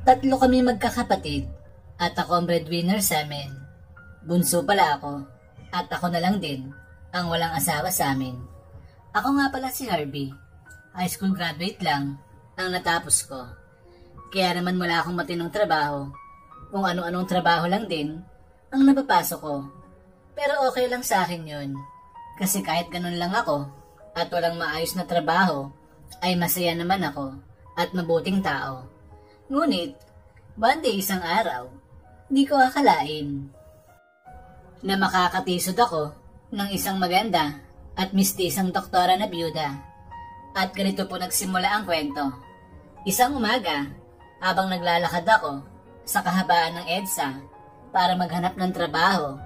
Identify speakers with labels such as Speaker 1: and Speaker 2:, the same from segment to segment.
Speaker 1: Tatlo kami magkakapatid at ako ang breadwinner sa amin. Bunso pala ako at ako na lang din ang walang asawa sa amin. Ako nga pala si Harvey. High school graduate lang ang natapos ko. Kaya naman wala akong matinong trabaho. Kung ano-anong trabaho lang din ang napapasok ko. Pero okay lang sa akin yun. Kasi kahit ganun lang ako at walang maayos na trabaho, ay masaya naman ako at mabuting tao. Ngunit, one day isang araw, di ko akalain na makakatisod ako ng isang maganda at mistisang doktora na byuda. At ganito po nagsimula ang kwento. Isang umaga, habang naglalakad ako sa kahabaan ng EDSA para maghanap ng trabaho,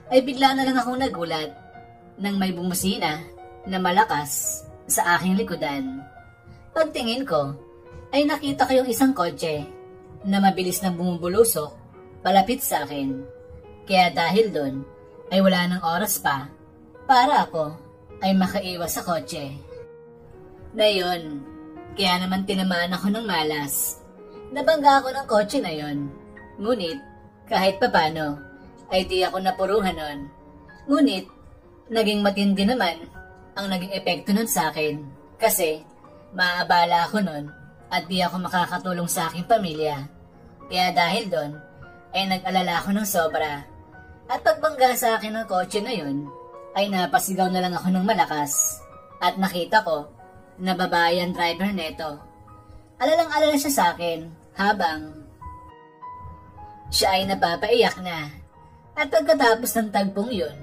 Speaker 1: ay bigla na lang akong nagulat nang may bumusina na malakas sa aking likodan. Pagtingin ko, ay nakita ko yung isang kotse na mabilis na bumubulusok palapit sa akin. Kaya dahil doon ay wala nang oras pa para ako ay makaiwas sa kotse. Na yun, kaya naman tinamaan ako ng malas. Nabangga ako ng kotse na yun. Ngunit kahit papano ay di ako napuruhan nun. Ngunit naging matindi naman ang naging epekto nun sa akin. Kasi maaabala ako nun at di ako makakatulong sa aking pamilya. Kaya dahil doon, ay nag-alala ako ng sobra. At pagbangga sa akin ng kotse na yun, ay napasigaw na lang ako ng malakas. At nakita ko na babae ang driver neto. Alalang-alala siya sa akin habang siya ay napapaiyak na. At pagkatapos ng tagpong yun,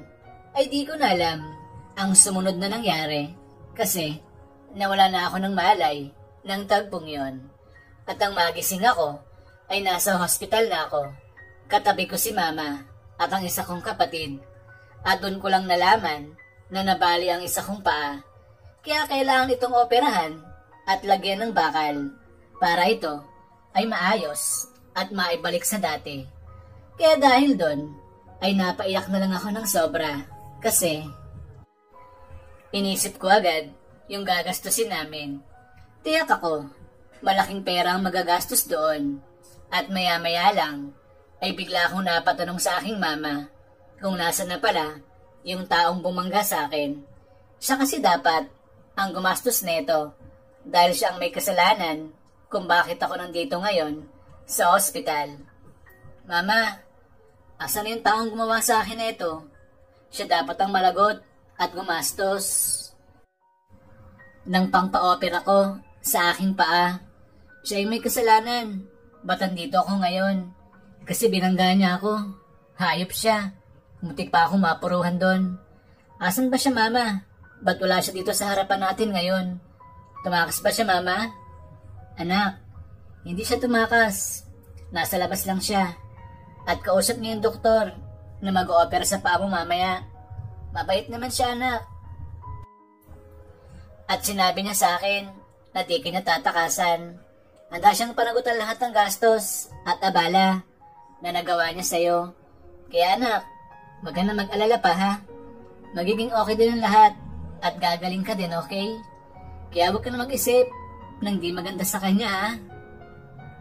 Speaker 1: ay di ko na alam ang sumunod na nangyari. Kasi nawala na ako ng malay ng tagpong yon. At ang magising ako ay nasa hospital na ako. Katabi ko si mama at ang isa kong kapatid. At doon ko lang nalaman na nabali ang isa kong paa. Kaya kailangan itong operahan at lagyan ng bakal para ito ay maayos at maibalik sa dati. Kaya dahil doon ay napaiyak na lang ako ng sobra. Kasi inisip ko agad yung gagastusin namin. Tiyak ako, malaking pera ang magagastos doon. At maya-maya lang, ay bigla akong napatanong sa aking mama kung nasa na pala yung taong bumangga sa akin. Siya kasi dapat ang gumastos neto dahil siya ang may kasalanan kung bakit ako nandito ngayon sa ospital. Mama, asan na yung taong gumawa sa akin neto? Siya dapat ang malagot at gumastos ng pangpa-opera ko sa aking paa. Siya ay may kasalanan. Ba't andito ako ngayon? Kasi binangga niya ako. Hayop siya. Muntik pa akong mapuruhan doon. Asan ba siya, mama? Ba't wala siya dito sa harapan natin ngayon? Tumakas ba siya, mama? Anak, hindi siya tumakas. Nasa labas lang siya. At kausap niya yung doktor na mag-o-opera sa paa mo mamaya. Mabait naman siya, anak. At sinabi niya sa akin na di kinatatakasan. Handa siyang panagutan lahat ng gastos at abala na nagawa niya sa'yo. Kaya anak, wag ka na mag-alala pa ha. Magiging okay din ang lahat at gagaling ka din, okay? Kaya wag ka na mag-isip ng di maganda sa kanya ha.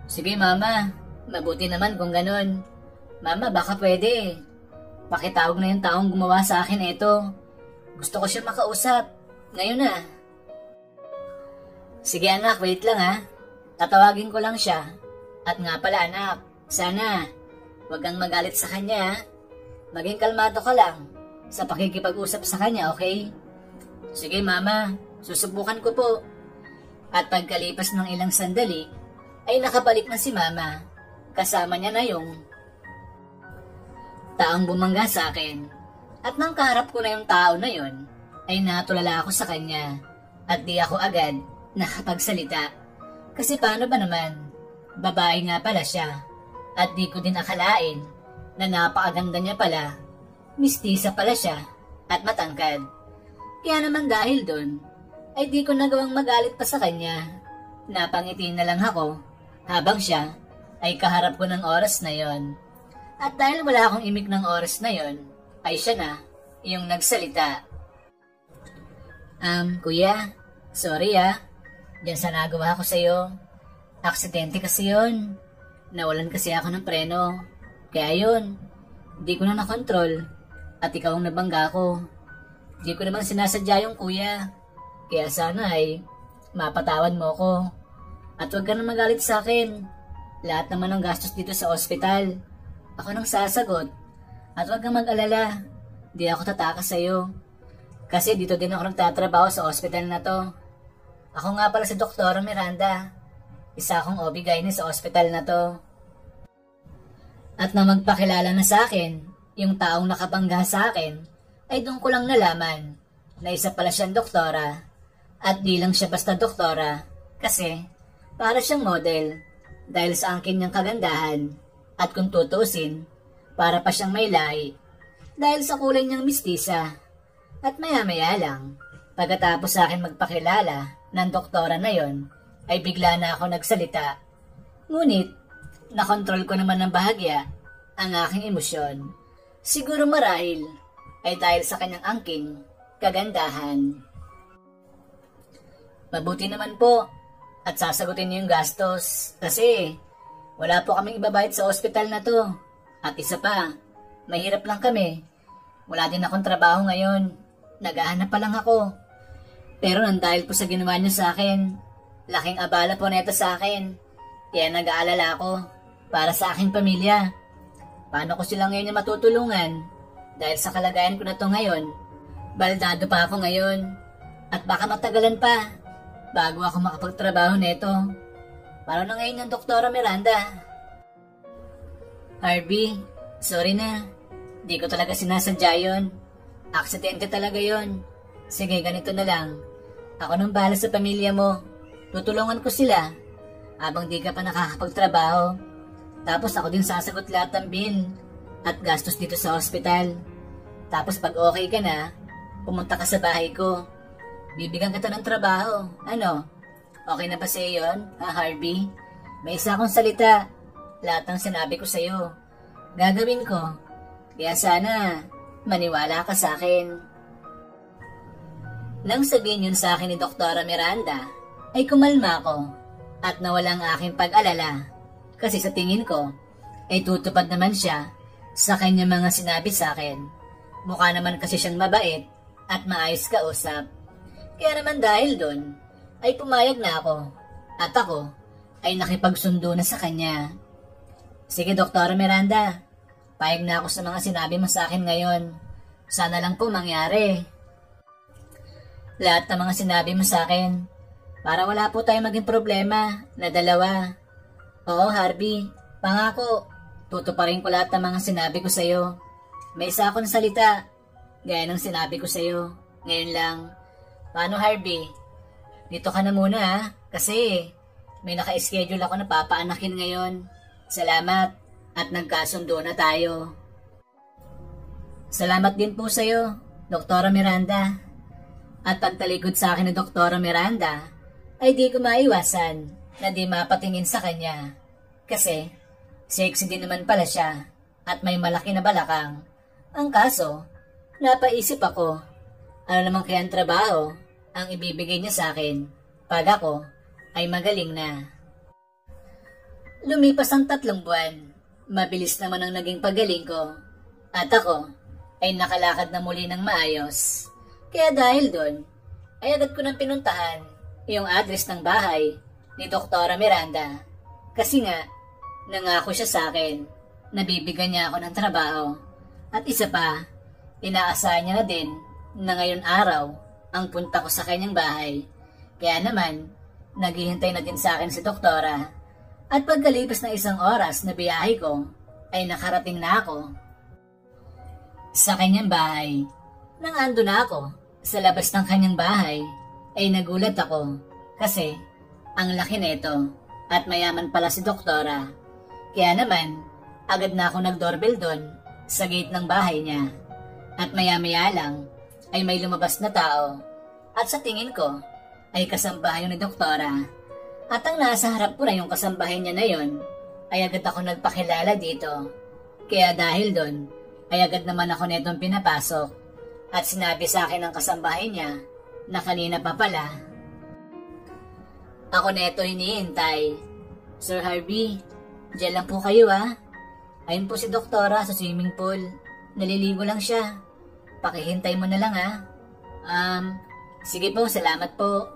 Speaker 1: Sige mama, mabuti naman kung ganun. Mama, baka pwede. Pakitawag na yung taong gumawa sa akin ito. Gusto ko siya makausap. Ngayon na. Sige anak, wait lang ha. Tatawagin ko lang siya. At nga pala anak, sana wag kang magalit sa kanya ha. Maging kalmado ka lang sa pakikipag-usap sa kanya, okay? Sige mama, susubukan ko po. At pagkalipas ng ilang sandali, ay nakabalik na si mama. Kasama niya na yung taong bumangga sa akin. At nang kaharap ko na yung tao na yon, ay natulala ako sa kanya. At di ako agad nakapagsalita. Kasi paano ba naman? Babae nga pala siya. At di ko din akalain na napakaganda niya pala. Mistisa pala siya at matangkad. Kaya naman dahil doon, ay di ko nagawang magalit pa sa kanya. Napangiti na lang ako habang siya ay kaharap ko ng oras na yon. At dahil wala akong imik ng oras na yon, ay siya na yung nagsalita. Kuya, sorry Diyan sa nagawa ko sa'yo. Aksidente kasi yun. Nawalan kasi ako ng preno. Kaya yun, di ko na nakontrol. At ikaw ang nabangga ko. Di ko naman sinasadya yung kuya. Kaya sana ay mapatawad mo ko. At huwag ka na magalit sa akin. Lahat naman ng gastos dito sa ospital, ako nang sasagot. At huwag kang mag-alala. Di ako tatakas sa'yo. Kasi dito din ako nagtatrabaho sa ospital na to. Ako nga pala si Dr. Miranda. Isa akong OB-GYN sa ospital na to. At nang magpakilala na sa akin, yung taong nakabangga sa akin, ay doon ko lang nalaman na isa pala siyang doktora. At di lang siya basta doktora, kasi para siyang model dahil sa angkin niyang kagandahan. At kung tutusin, para pa siyang may lahi dahil sa kulay niyang mistisa. At maya-maya lang, pagkatapos sa akin magpakilala ng doktora na yon, ay bigla na ako nagsalita. Ngunit, nakontrol ko naman ng bahagya ang aking emosyon. Siguro marahil ay dahil sa kanyang angking kagandahan. Mabuti naman po at sasagutin niyo yung gastos kasi wala po kaming ibabayad sa ospital na to. At isa pa, mahirap lang kami. Wala din akong trabaho ngayon. Naghahanap pa lang ako. Pero nang dahil po sa ginawa niyo sa akin, laking abala po neto sa akin. Kaya nag-aalala ako para sa aking pamilya. Paano ko sila ngayon yung matutulungan? Dahil sa kalagayan ko na to ngayon, baldado pa ako ngayon. At baka matagalan pa bago ako makapagtrabaho neto. Paano na ngayon yung Doktora Miranda? Harvey, sorry na. Di ko talaga sinasadya yun. Aksidente talaga yun. Sige, ganito na lang. Ako nang bahala sa pamilya mo. Tutulungan ko sila habang di ka pa nakakapagtrabaho. Tapos ako din sasagot lahat ng bill at gastos dito sa ospital. Tapos pag okay ka na, pumunta ka sa bahay ko. Bibigyan kita ng trabaho. Ano? Okay na ba sa'yo yun, Harvey? May isa akong salita. Lahat ng sinabi ko sa'yo, gagawin ko. Kaya sana, maniwala ka sa akin. Nang sabihin yun sa akin ni Doktora Miranda, ay kumalma ko at nawala ang aking pag-alala. Kasi sa tingin ko, ay tutupad naman siya sa kanyang mga sinabi sa akin. Mukha naman kasi siyang mabait at maayos kausap. Kaya naman dahil doon, ay pumayag na ako at ako ay nakipagsundo na sa kanya. Sige Doktora Miranda, payag na ako sa mga sinabi mo sa akin ngayon. Sana lang po mangyari lahat ng mga sinabi mo sa akin para wala po tayong maging problema na dalawa. Oo Harvey, pangako, tutuparin ko lahat ng mga sinabi ko sa'yo. May isa akong salita, gaya ng sinabi ko sa'yo. Ngayon lang. Paano Harvey? Dito ka na muna ha, kasi may naka-schedule ako na papaanakin ngayon. Salamat at nagkasundo na tayo. Salamat din po sa'yo, Doktora Miranda. At pagtalikod sa akin ni Doktora Miranda, ay di ko maiwasan na di mapatingin sa kanya. Kasi sexy din naman pala siya at may malaki na balakang. Ang kaso, napaisip ako, ano naman kayang trabaho ang ibibigay niya sa akin pag ako ay magaling na. Lumipas ang 3 buwan, mabilis naman ang naging paggaling ko at ako ay nakalakad na muli ng maayos. Kaya dahil doon, ay agad ko nang pinuntahan yung address ng bahay ni Doktora Miranda. Kasi nga, nangako siya sa akin na bibigyan niya ako ng trabaho. At isa pa, inaasahan niya na din na ngayon araw ang punta ko sa kanyang bahay. Kaya naman, naghihintay na din sa akin si Doktora. At pagkalipas ng 1 oras na biyahe ko, ay nakarating na ako sa kanyang bahay. Nang ando na ako sa labas ng kanyang bahay, ay nagulat ako kasi ang laki nito at mayaman pala si Doktora. Kaya naman, agad na ako nag-doorbell doon sa gate ng bahay niya. At maya-maya lang ay may lumabas na tao at sa tingin ko ay kasambahay ni Doktora. At ang nasa harap ko na yung kasambahay niya na yon, ay agad ako nagpakilala dito. Kaya dahil doon, ay agad naman ako netong pinapasok at sinabi sa akin ng kasambahay niya na kanina pa pala ako neto hinihintay. Sir Harvey, Diyan lang po kayo Ayun po si doktora sa swimming pool. Naliligo lang siya. Pakihintay mo na lang sige po, salamat po.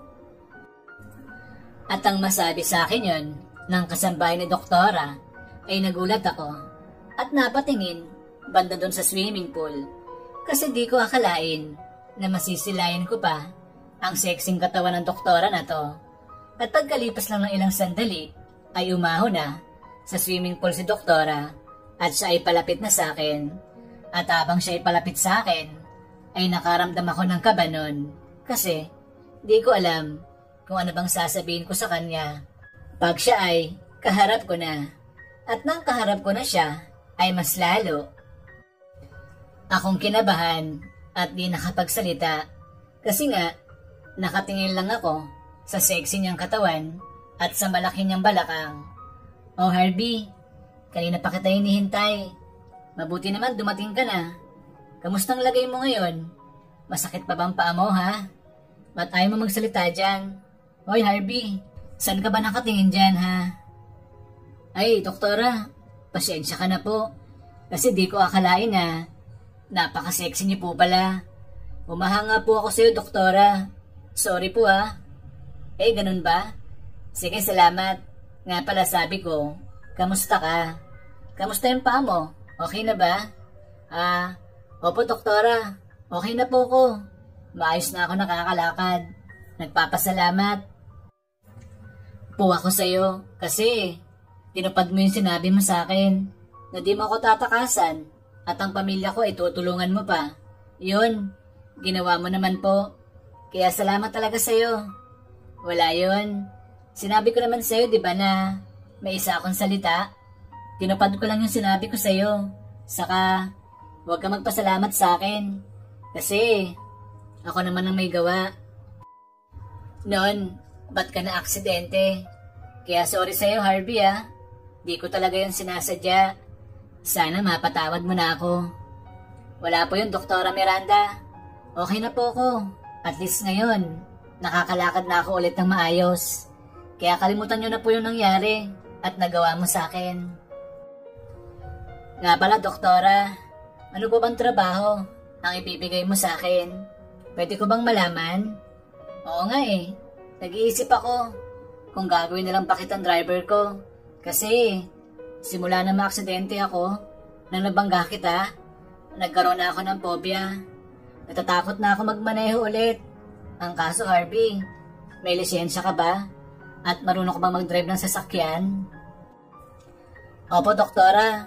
Speaker 1: At ang masabi sa akin yon ng kasambahay ni doktora ay nagulat ako at napatingin banda doon sa swimming pool kasi di ko akalain na masisilayan ko pa ang sexing katawan ng doktora na to. At pagkalipas lang ng ilang sandali ay umahon na sa swimming pool si doktora at siya ay palapit na sa akin. At habang siya ay palapit sa akin ay nakaramdam ako ng kaba nun kasi di ko alam kung ano bang sasabihin ko sa kanya pag siya ay kaharap ko na. At nang kaharap ko na siya ay mas lalo akong kinabahan at di nakapagsalita kasi nga nakatingin lang ako sa sexy niyang katawan at sa malaki niyang balakang. Oh Harvey, kanina pa kita hinihintay. Mabuti naman dumating ka na. Kamustang lagay mo ngayon? Masakit pa bang paa mo Ba't ayaw mo magsalita dyan? Hoy Harvey, saan ka ba nakatingin dyan Ay doktora, pasensya ka na po. Kasi di ko akalain na napaka-sexy niyo po pala. Umahanga po ako sa iyo doktora. Sorry po ganun ba? Sige salamat. Nga pala sabi ko, kamusta ka? Kamusta yung paa mo? Okay na ba? Opo doktora, okay na po ko. Maayos na ako nakakalakad. Nagpapasalamat po ako sa iyo kasi tinupad mo yung sinabi mo sa akin na di mo ako tatakasan at ang pamilya ko ay tutulungan mo pa. Yun, ginawa mo naman po. Kaya salamat talaga sa iyo. Wala yun. Sinabi ko naman sa iyo, di ba na may isa akong salita? Tinupad ko lang yung sinabi ko sa iyo. Saka, huwag ka magpasalamat sa akin. Kasi, ako naman ang may gawa. Noon, ba't ka na aksidente? Kaya sorry sa iyo, Harvey Di ko talaga yung sinasadya. Sana mapatawad mo na ako. Wala po yun, Doktora Miranda. Okay na po ako. At least ngayon, nakakalakad na ako ulit ng maayos. Kaya kalimutan nyo na po yung nangyari at nagawa mo sa akin. Nga pala, Doktora, ano po bang trabaho ang ibibigay mo sa akin? Pwede ko bang malaman? Oo nga nag-iisip ako kung gagawin na lang pa kitang driver ko. Kasi, simula na maaksidente ako, nang nabangga kita, nagkaroon na ako ng phobia. Natatakot na ako magmaneho ulit. Ang kaso, Harvey, may lisensya ka ba? At marunong ka bang mag-drive ng sasakyan? Opo, Doktora.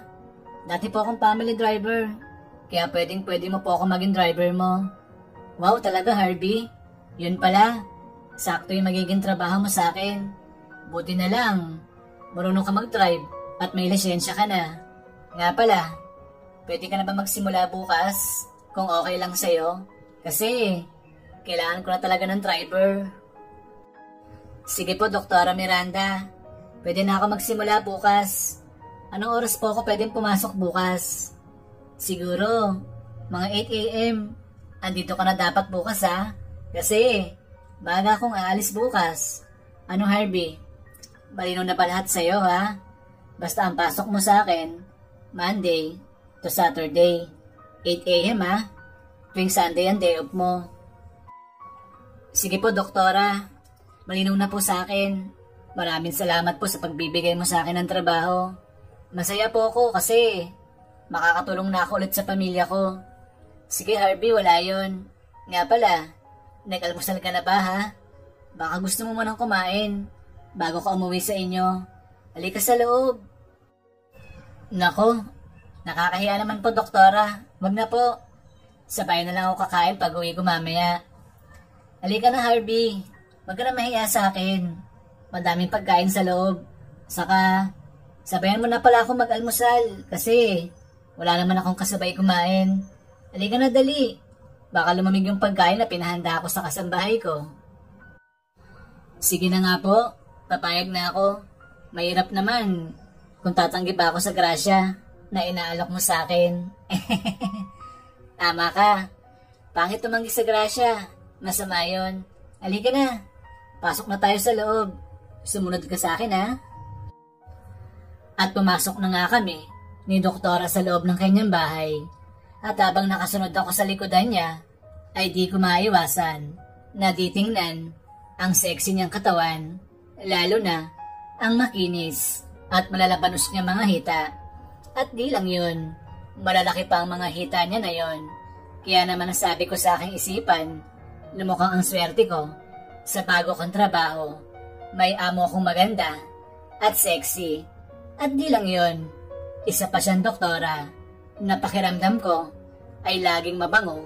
Speaker 1: Dati po akong family driver. Kaya pwedeng-pwede mo po ako maging driver mo. Wow, talaga, Harvey. Yun pala. Sakto yung magiging trabaho mo sa akin. Buti na lang. Marunong ka mag-drive at may lisensya ka na. Nga pala, pwede ka na ba magsimula bukas? Kung okay lang sa'yo. Kasi, kailangan ko na talaga ng driver. Sige po, Doktora Miranda. Pwede na ako magsimula bukas. Anong oras po ako pwedeng pumasok bukas? Siguro, mga 8 a.m. Andito ka na dapat bukas Kasi, baga akong aalis bukas. Ano Harvey? Malinaw na ba lahat sa'yo Basta ang pasok mo sa akin, Monday to Saturday. 8 a.m. Tuwing Sunday ang day off mo. Sige po, Doktora. Malinaw na po sa akin. Maraming salamat po sa pagbibigay mo sa akin ng trabaho. Masaya po ako kasi makakatulong na ako ulit sa pamilya ko. Sige, Harvey, wala yun. Nga pala, nag-almusal ka na ba Baka gusto mo munang kumain bago ka umuwi sa inyo. Halika sa loob. Nako, nakakahiya naman po, Doktora. Wag na po. Sabay na lang ako kakain pag uwi ko mamaya. Halika na, Harvey. Wag ka na mahiya sa akin. Madaming pagkain sa loob. Saka, sabayan mo na pala ako mag-almusal kasi wala naman akong kasabay kumain. Halika na, dali. Baka lumamig yung pagkain na pinahanda ako sa kasambahay ko. Sige na nga po. Papayag na ako. Mahirap naman kung tatanggi pa ako sa grasya na inaalok mo sa akin. Tama ka. Pangit tumanggi sa grasya. Masama yun. Halika na. Pasok na tayo sa loob. Sumunod ka sa akin At pumasok na nga kami ni Doktora sa loob ng kanyang bahay. At habang nakasunod ako sa likodan niya, ay di ko maiwasan na ditingnan ang sexy niyang katawan, lalo na ang makinis at malalabanos niya mga hita. At di lang yun, malalaki pa ang mga hita niya na yon. Kaya naman nasabi ko sa aking isipan, lumukhang ang swerte ko sa bago kong trabaho. May amo akong maganda at sexy. At di lang yun, isa pa siyang doktora na pakiramdam ko ay laging mabango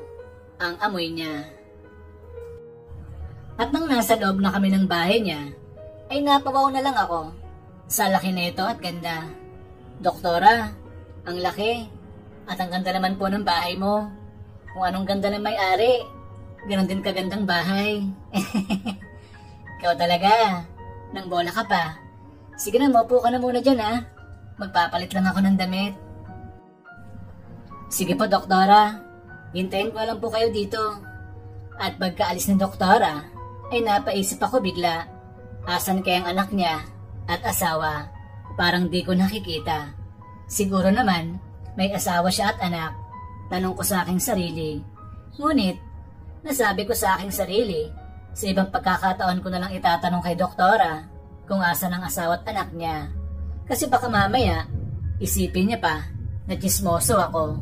Speaker 1: ang amoy niya. At nang nasa loob na kami ng bahay niya, ay napawaw na lang ako sa laki nito at ganda. Doktora, ang laki at ang ganda naman po ng bahay mo. Kung anong ganda ng may-ari, ganon din kagandang bahay. Ikaw talaga, nang bola ka pa. Sige na, maupo ka na muna dyan ha. Magpapalit lang ako ng damit. Sige po, doktora. Hintayin ko lang po kayo dito. At pagkaalis ng doktora, ay napaisip ako bigla. Asan kayang anak niya at asawa? Parang di ko nakikita. Siguro naman, may asawa siya at anak. Tanong ko sa aking sarili. Ngunit, nasabi ko sa aking sarili, sa ibang pagkakataon ko na lang itatanong kay doktora kung asan ang asawa at anak niya. Kasi baka mamaya, isipin niya pa na chismoso ako.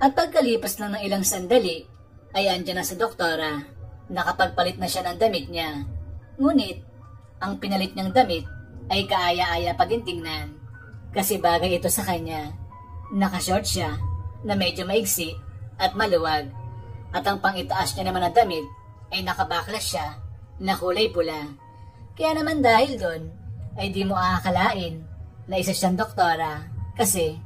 Speaker 1: At pagkalipas lang ng ilang sandali, ay andyan na sa doktora. Nakapagpalit na siya ng damit niya. Ngunit, ang pinalit niyang damit ay kaaya-aya pagintingnan. Kasi bagay ito sa kanya. Nakashort siya na medyo maigsi at maluwag. At ang pangitaas niya naman na damit ay nakabaklas siya na kulay pula. Kaya naman dahil doon ay di mo aakalain na isa siyang doktora kasi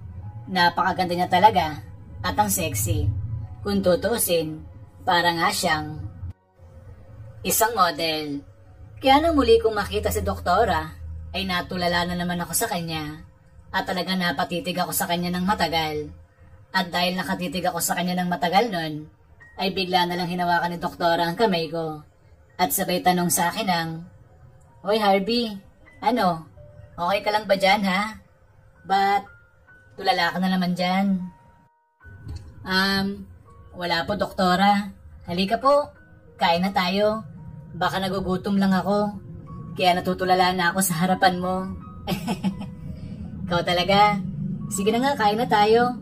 Speaker 1: napakaganda niya talaga at ang sexy. Kung tutuusin, para nga siyang isang model. Kaya nang muli kong makita si doktora ay natulala na naman ako sa kanya at talaga napatitig ako sa kanya ng matagal. At dahil nakatitig ako sa kanya ng matagal nun, ay bigla na lang hinawakan ni doktora ang kamay ko at sabay tanong sa akin ng, Hoy Harvey, ano? Okay ka lang ba dyan ha? Ba't tulala ka na naman dyan? Wala po doktora. Halika po, kain na tayo. Baka nagugutom lang ako, kaya natutulala na ako sa harapan mo. Ikaw talaga. Sige na nga, kain na tayo.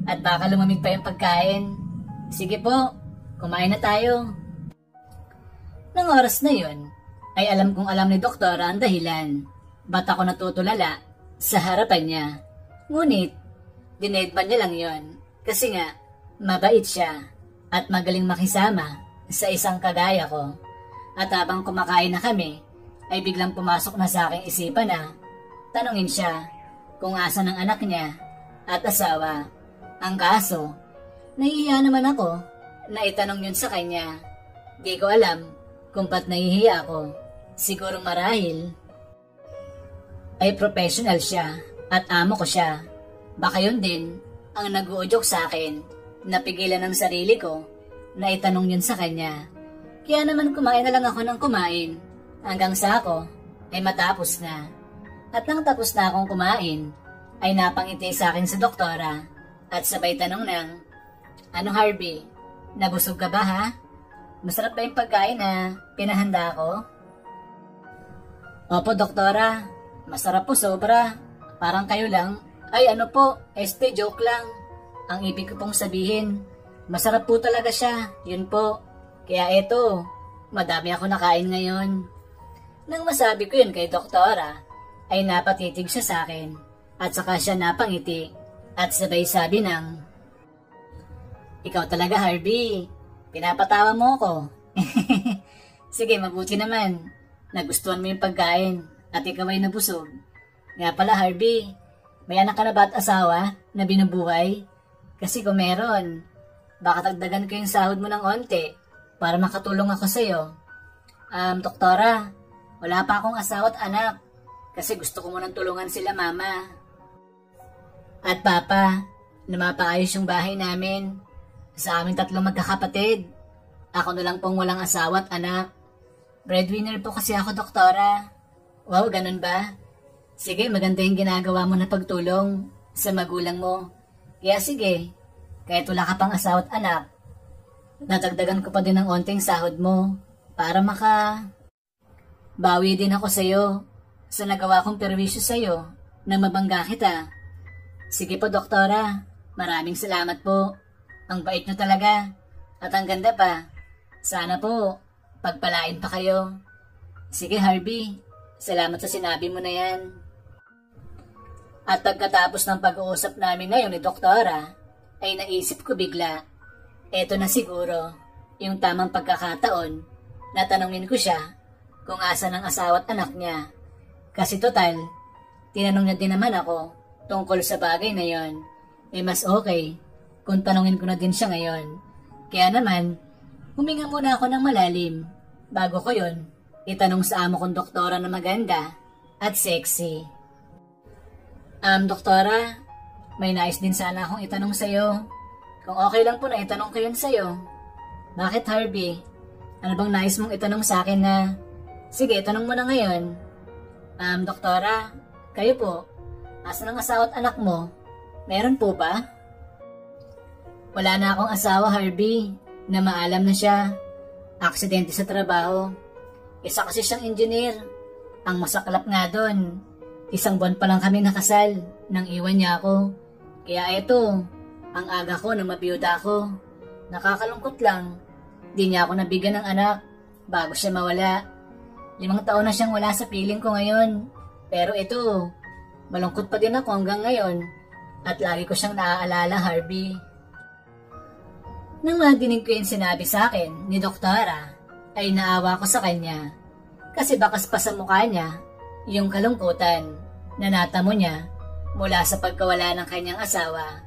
Speaker 1: At baka lumamig pa yung pagkain. Sige po, kumain na tayo. Nang oras na yun, ay alam kong alam ni doktora ang dahilan ba't ako natutulala sa harapan niya. Ngunit, dinedban niya lang yon kasi nga, mabait siya at magaling makisama sa isang kagaya ko. At habang kumakain na kami, ay biglang pumasok na sa aking isipan na tanungin siya kung asan ang anak niya at asawa. Ang kaso, nahihiya naman ako na itanong yun sa kanya. Di ko alam kung ba't nahihiya ako. Siguro marahil ay professional siya at amo ko siya. Baka yun din ang nag-uudyok sa akin. Napigilan ng sarili ko na itanong yun sa kanya. Kaya naman kumain na lang ako ng kumain hanggang sa ako ay matapos na. At nang tapos na akong kumain, ay napangiti sa akin sa doktora at sabay tanong ng, Ano Harvey, nabusog ka ba ha? Masarap ba yung pagkain na pinahanda ko? Opo doktora, masarap po sobra. Parang kayo lang. Ay ano po, joke lang. Ang ibig ko pong sabihin, masarap po talaga siya, yun po. Kaya eto, madami ako nakain ngayon. Nang masabi ko yun kay doktora, ay napatitig siya sa akin at saka siya napangiti at sabay sabi ng, Ikaw talaga Harvey, pinapatawa mo ako. Sige, mabuti naman. Nagustuhan mo yung pagkain at ikaw ay nabusog. Nga pala Harvey, may anak ka na ba at asawa na binubuhay? Kasi kung meron, baka dagdagan ko yung sahod mo ng onte para makatulong ako sa'yo. Doktora, wala pa akong asawa at anak kasi gusto ko munang tulungan sila mama. At papa, na mapaayos yung bahay namin. Sa aming tatlong magkakapatid, ako na lang pong walang asawa at anak. Breadwinner po kasi ako, doktora. Wow, ganun ba? Sige, maganda yung ginagawa mo na pagtulong sa magulang mo. Kaya sige, kahit wala ka pang asawa at anak, nadagdagan ko pa din ng onting sahod mo para bawi din ako sa'yo sa nagawa kong perwisyo sa'yo nang mabangga kita. Sige po, doktora. Maraming salamat po. Ang bait nyo talaga. At ang ganda pa. Sana po, pagpalain pa kayo. Sige, Harvey. Salamat sa sinabi mo na yan. At pagkatapos ng pag-uusap namin ngayon ni doktora, ay naisip ko bigla, eto na siguro yung tamang pagkakataon na tanungin ko siya kung asa ng asawa at anak niya. Kasi total, tinanong niya din naman ako tungkol sa bagay na yon. Mas okay kung tanungin ko na din siya ngayon. Kaya naman, huminga muna ako ng malalim bago ko yon itanong sa amo kong doktora na maganda at sexy. Doktora, may nais din sana akong itanong sa'yo. Kung okay lang po na itanong ko yun sa'yo. Bakit, Harvey? Ano bang nais mong itanong sa akin na, sige, itanong mo na ngayon. Doktora, kayo po, asa ng asawa at anak mo? Meron po ba? Wala na akong asawa, Harvey, na maalam na siya. Aksidente sa trabaho. Isa kasi siyang engineer. Ang masaklap nga doon, 1 buwan pa lang kami nakasal nang iwan niya ako. Kaya eto, ang aga ko na mabiyuda ako. Nakakalungkot lang, di niya ako nabigyan ng anak bago siya mawala. 5 taon na siyang wala sa piling ko ngayon. Pero ito, malungkot pa din ako hanggang ngayon at lagi ko siyang naaalala, Harvey. Nang madinig ko yung sinabi sa akin ni doktora, ay naawa ko sa kanya. Kasi bakas pa sa mukha niya yung kalungkutan na natamo niya mula sa pagkawala ng kanyang asawa.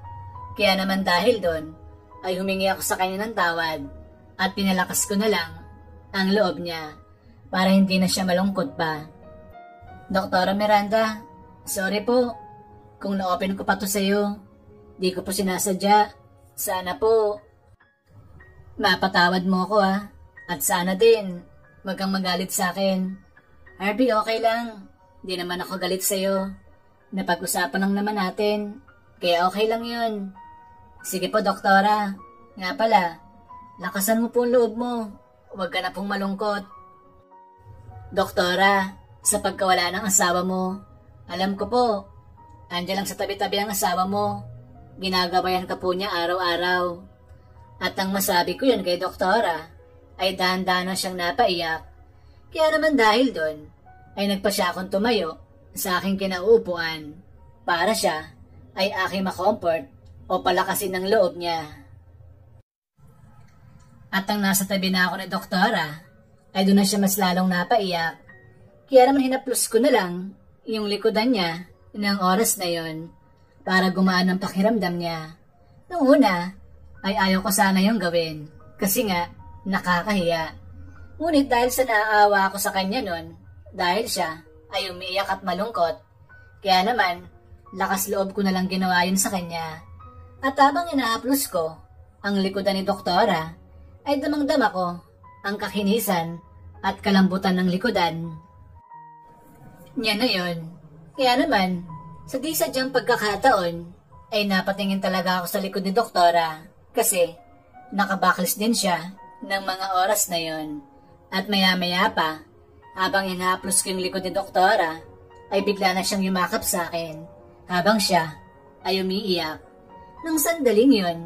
Speaker 1: Kaya naman dahil doon ay humingi ako sa kanya ng tawad at pinalakas ko na lang ang loob niya para hindi na siya malungkot pa. Doktora Miranda, sorry po kung na-open ko pa to sa'yo. Di ko po sinasadya. Sana po mapatawad mo ako at sana din wag kang magalit sa akin. Harvey, okay lang. Di naman ako galit sa'yo. Napag-usapan lang naman natin. Kaya okay lang yun. Sige po, doktora. Nga pala, lakasan mo po ang loob mo. Huwag ka na pong malungkot. Doktora, sa pagkawala ng asawa mo, alam ko po, andyan lang sa tabi-tabi ang asawa mo. Ginagabayan ka po niya araw-araw. At ang masabi ko yun kay doktora, ay dahan-dahan na siyang napaiyak. Kaya naman dahil doon, ay nagpa siya akong tumayo sa aking kinauupuan para siya ay aking makomfort o palakasin ng loob niya. At ang nasa tabi na ako ni doktora ay doon na siya mas lalong napaiyak. Kaya naman hinaplos ko na lang yung likodan niya ng oras na yon para gumaan ang pakiramdam niya. Noong una ay ayaw ko sana yung gawin kasi nga nakakahiya. Ngunit dahil sa naaawa ako sa kanya nun, dahil siya ay umiiyak at malungkot, kaya naman lakas loob ko na lang ginawa yun sa kanya. At habang inaaplos ko ang likodan ni doktora, ay damang-dama ko ang kakinisan at kalambutan ng likodan niya na yun. Kaya naman, sa di sadyang pagkakataon, ay napatingin talaga ako sa likod ni doktora kasi nakabaklis din siya ng mga oras na yon. At maya-maya pa, habang hinaplos ko yung likod ni doktora, ay bigla na siyang yumakap sa akin habang siya ay umiiyak. Nang sandaling yun,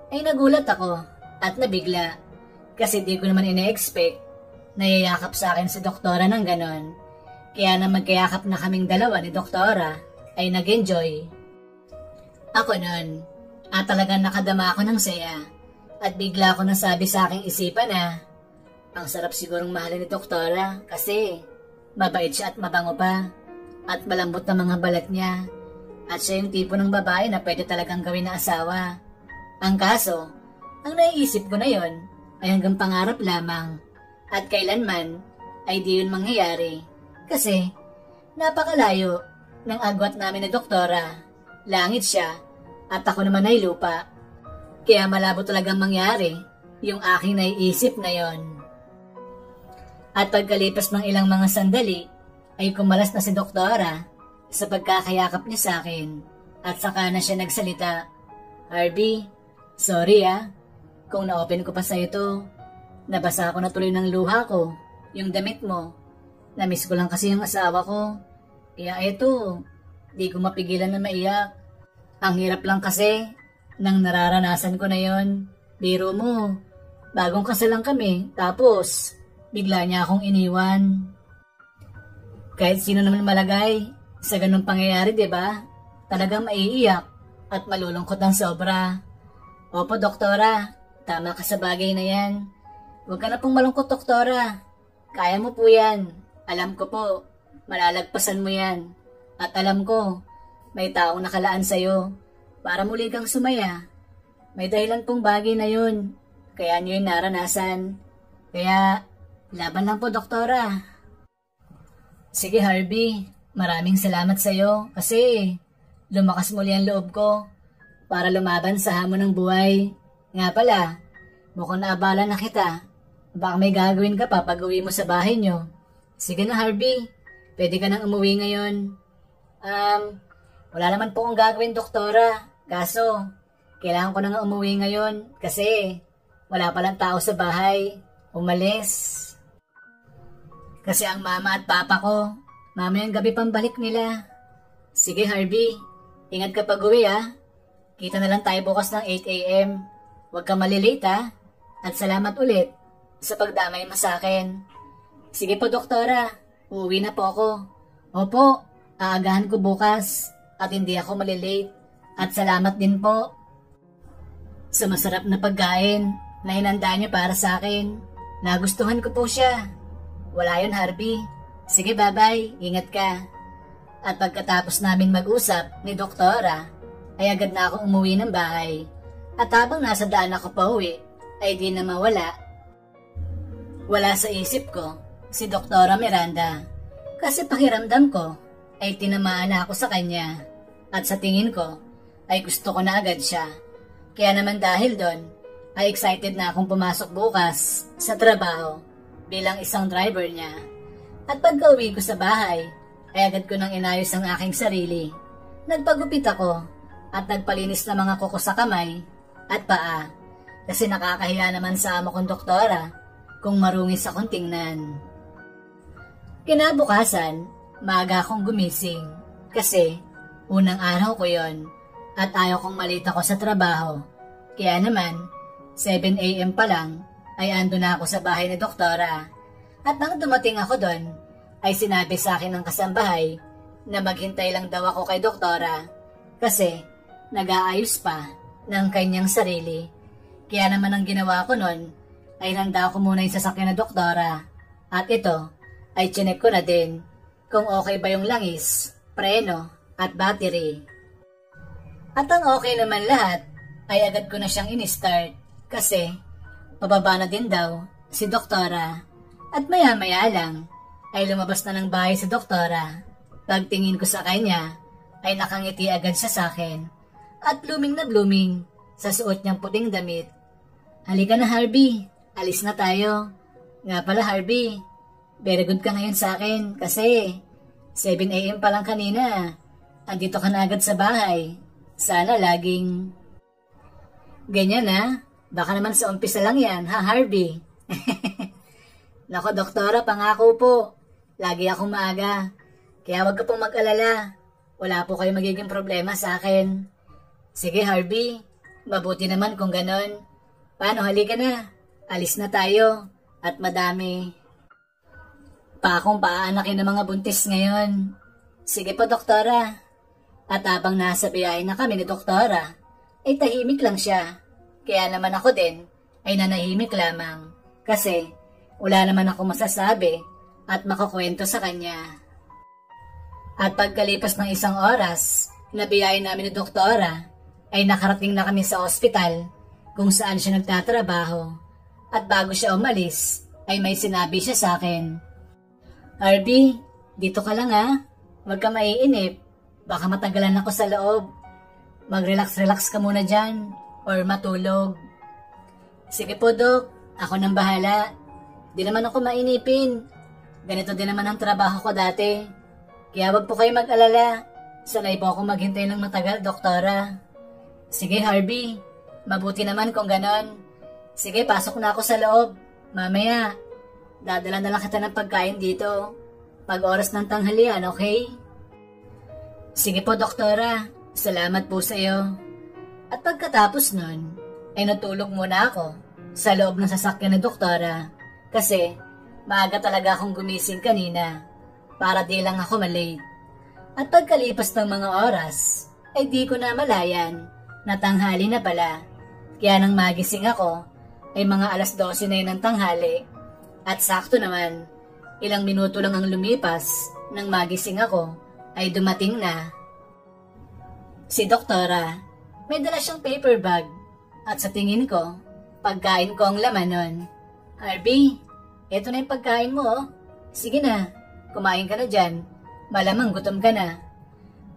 Speaker 1: ay nagulat ako at nabigla kasi di ko naman ina-expect na yayakap sa akin si doktora ng ganon. Kaya na magkayakap na kaming dalawa ni doktora ay nag-enjoy ako nun at talagang nakadama ako ng saya at bigla ko nasabi sa aking isipan na ang sarap sigurong mahalin ni doktora kasi mabait siya at mabango pa at malambot na mga balat niya at siya yung tipo ng babae na pwede talagang gawin na asawa. Ang kaso, ang naiisip ko na yon ay hanggang pangarap lamang at kailanman ay di yun mangyayari kasi napakalayo ng agwat namin ni doktora. Langit siya at ako naman ay lupa. Kaya malabo talagang mangyari yung aking naiisip na yon. At pagkalipas ng ilang mga sandali, ay kumalas na si doktora sa pagkakayakap niya sa akin at saka na siya nagsalita. Harvey, sorry kung na-open ko pa sa'yo to. Nabasa ko na tuloy ng luha ko, yung damit mo. Namiss ko lang kasi yung asawa ko. Kaya eto, di ko mapigilan na maiyak. Ang hirap lang kasi nang nararanasan ko na yon. Biro mo, bagong kasal lang kami, tapos bigla niya akong iniwan. Kahit sino naman malagay sa ganung pangyayari, diba? Talagang maiiyak at malulungkot ang sobra. Opo, doktora, tama ka sa bagay na yan. Huwag ka na pong malungkot, doktora. Kaya mo po yan. Alam ko po, malalagpasan mo yan. At alam ko, may taong nakalaan sa'yo para muli kang sumaya. May dahilan pong bagay na yun, kaya nyo yung naranasan. Kaya, laban lang po, doktora. Sige, Harvey, maraming salamat sa'yo kasi lumakas muli ang loob ko para lumaban sa hamon ng buhay. Nga pala, mukhang naabala na kita. Baka may gagawin ka pa pag uwi mo sa bahay nyo. Sige na, Harvey, pwede ka nang umuwi ngayon. Wala naman po akong gagawin, doktora. Kaso, kailangan ko na nga umuwi ngayon kasi wala palang tao sa bahay. Umalis. Kasi ang mama at papa ko, mamayang gabi pambalik nila. Sige, Harvey, ingat ka pag uwi Kita na lang tayo bukas ng 8 a.m. Huwag ka malilate At salamat ulit sa pagdamay mo sa akin. Sige po, doktora. Uuwi na po ako. Opo, aagahan ko bukas at hindi ako malilate. At salamat din po sa masarap na pagkain na hinanda niyo para sa akin. Nagustuhan ko po siya. Wala yun, Harvey. Sige, bye-bye. Ingat ka. At pagkatapos namin mag-usap ni doktora, ay agad na ako umuwi ng bahay. At habang nasa daan ako pa uwi, ay di na mawala. Wala sa isip ko si Doktora Miranda. Kasi pakiramdam ko ay tinamaan na ako sa kanya. At sa tingin ko ay gusto ko na agad siya. Kaya naman dahil doon ay excited na akong pumasok bukas sa trabaho bilang isang driver niya. At pagka-uwi ko sa bahay ay agad ko nang inayos ang aking sarili. Nagpagupit ako at nagpalinis ng mga kuko sa kamay at paa. Kasi nakakahiya naman sa amo kong doktora kung marungis akong tingnan. Kinabukasan, maaga akong gumising kasi unang araw ko yon at ayaw kong malita ko sa trabaho. Kaya naman, 7 a.m. pa lang ay ando na ako sa bahay ni doktora. At nang dumating ako doon, ay sinabi sa akin ng kasambahay na maghintay lang daw ako kay doktora kasi nag-aayos pa ng kanyang sarili. Kaya naman ang ginawa ko noon ay handa ko muna yung sasakyan na doktora. At ito ay chinek ko na din kung okay ba yung langis, preno at battery. At ang okay naman lahat ay agad ko na siyang in-start kasi pababa na din daw si doktora. At maya-maya lang ay lumabas na ng bahay si doktora. Pagtingin ko sa kanya ay nakangiti agad siya sa akin at blooming na blooming sa suot niyang puting damit. Halika na, Harvey, alis na tayo. Nga pala, Harvey, very good ka ngayon sa akin kasi 7 a.m. pa lang kanina. Andito ka na agad sa bahay. Sana laging ganyan Baka naman sa umpisa lang yan, ha, Harvey? Nako, doktora, pangako po. Lagi akong maaga. Kaya wag ka pong mag-alala. Wala po kayo magiging problema sa akin. Sige, Harvey. Mabuti naman kung ganon. Paano, halika na. Alis na tayo. At madami pa akong paaanakin ng mga buntis ngayon. Sige po, doktora. At habang nasa biyahe na kami ni doktora, ay tahimik lang siya. Kaya naman ako din ay nanahimik lamang. Kasi wala naman ako masasabi at makakwento sa kanya. At pagkalipas ng 1 oras, nabiyahe namin ni doktora, ay nakarating na kami sa ospital kung saan siya nagtatrabaho. At bago siya umalis, ay may sinabi siya sa akin. Harvey, dito ka lang Huwag ka maiinip. Baka matagalan ako sa loob. Mag-relax-relax ka muna dyan or matulog. Sige po, Dok. Ako nang bahala. Di naman ako mainipin. Ganito din naman ang trabaho ko dati. Kaya wag po kayo mag-alala. Sanay po ako maghintay ng matagal, doktora. Sige, Harvey. Mabuti naman kung ganon. Sige, pasok na ako sa loob. Mamaya, dadala na lang kita ng pagkain dito. Pag oras ng tanghalian, okay? Sige po, doktora. Salamat po sa iyo. At pagkatapos nun, ay natulog muna ako sa loob ng sasakyan ni doktora. Kasi, maaga talaga akong gumising kanina para di lang ako malate. At pagkalipas ng mga oras, ay di ko na malayan na tanghali na pala. Kaya nang magising ako, ay mga alas 12 na yun ng tanghali. At sakto naman, ilang minuto lang ang lumipas nang magising ako, ay dumating na si doktora. May dala siyang paper bag at sa tingin ko, pagkain ko ang laman nun. Harvey, eto na yung pagkain mo oh. Sige na, kumain ka na dyan. Malamang gutom ka na.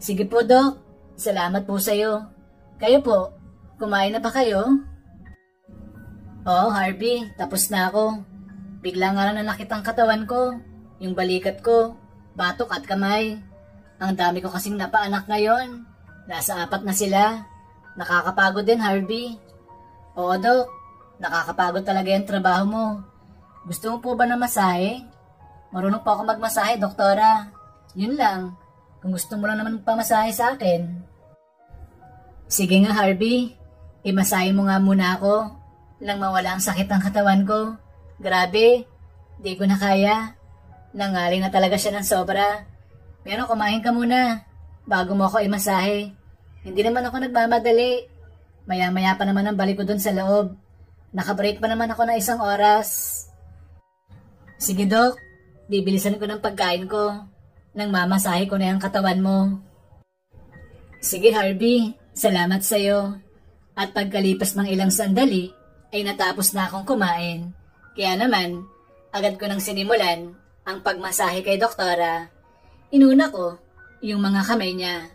Speaker 1: Sige po, Dok. Salamat po sa'yo. Kayo po, kumain na ba kayo? Oo, Harvey, tapos na ako. Bigla nga lang nanakit ang katawan ko, yung balikat ko, batok at kamay. Ang dami ko kasing napaanak ngayon. Nasa 4 na sila. Nakakapagod din, Harvey. Oo, Dok. Nakakapagod talaga yung trabaho mo. Gusto mo po ba na masahe? Marunong po ako magmasahe, doktora. Yun lang. Kung gusto mo lang naman pamasahe sa akin. Sige nga, Harvey. Imasahe mo nga muna ako nang mawala ang sakit ng katawan ko. Grabe. Di ko na kaya. Nangaling na talaga siya ng sobra. Pero kumain ka muna bago mo ako imasahe. Hindi naman ako nagmamadali. Maya-maya pa naman ang balik ko dun sa loob. Nakabreak pa naman ako ng 1 oras. Sige, Dok. Bibilisan ko ng pagkain ko. Nang mamasahe ko na yung katawan mo. Sige, Harvey. Salamat sa'yo. At pagkalipas ng ilang sandali, ay natapos na akong kumain. Kaya naman, agad ko nang sinimulan ang pagmasahe kay doktora. Inuna ko yung mga kamay niya.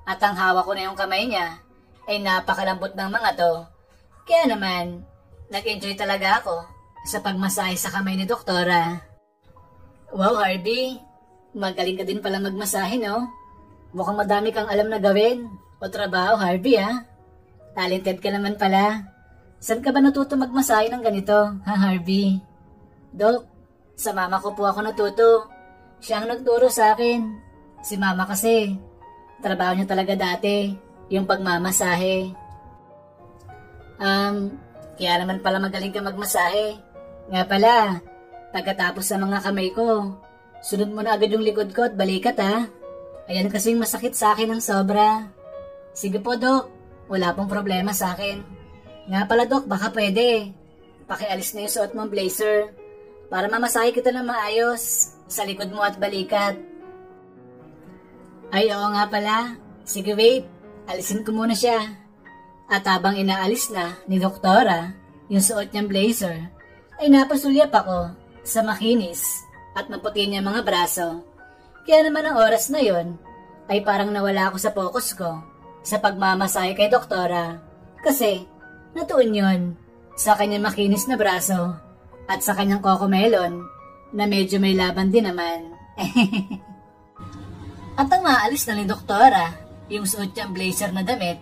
Speaker 1: At ang hawak ko na yung kamay niya ay napakalambot ng mga to. Kaya naman, nag-enjoy talaga ako sa pagmasahe sa kamay ni doktora. Wow, Harvey. Magaling ka din pala magmasahe, no? Mukhang madami kang alam na gawin o trabaho, Harvey, ha? Talented ka naman pala. Saan ka ba natuto magmasahe ng ganito, ha, Harvey? Dok, sa mama ko po ako natuto. Siya ang nagturo sa akin. Si mama kasi, trabaho niya talaga dati, yung pagmamasahe. Kaya naman pala magaling ka magmasahe. Nga pala, pagkatapos sa mga kamay ko, sunod mo na agad yung likod ko at balikat ha. Ayan kasing masakit sa akin ng sobra. Sige po, Dok. Wala pong problema sa akin. Nga pala, Dok, baka pwede. Pakialis na yung suot mong blazer para mamasahe kita ng maayos sa likod mo at balikat. Ay, oo nga pala. Sige, wait. Alisin ko muna siya. At habang inaalis na ni doktora yung suot niyang blazer, ay napasulyap ako sa makinis at maputi niya mga braso. Kaya naman ang oras na yon ay parang nawala ako sa focus ko sa pagmamasahe kay doktora. Kasi natuon yon sa kanyang makinis na braso at sa kanyang cocomelon na medyo may laban din naman. At ang maalis na ni doktora yung suot niyang blazer na damit,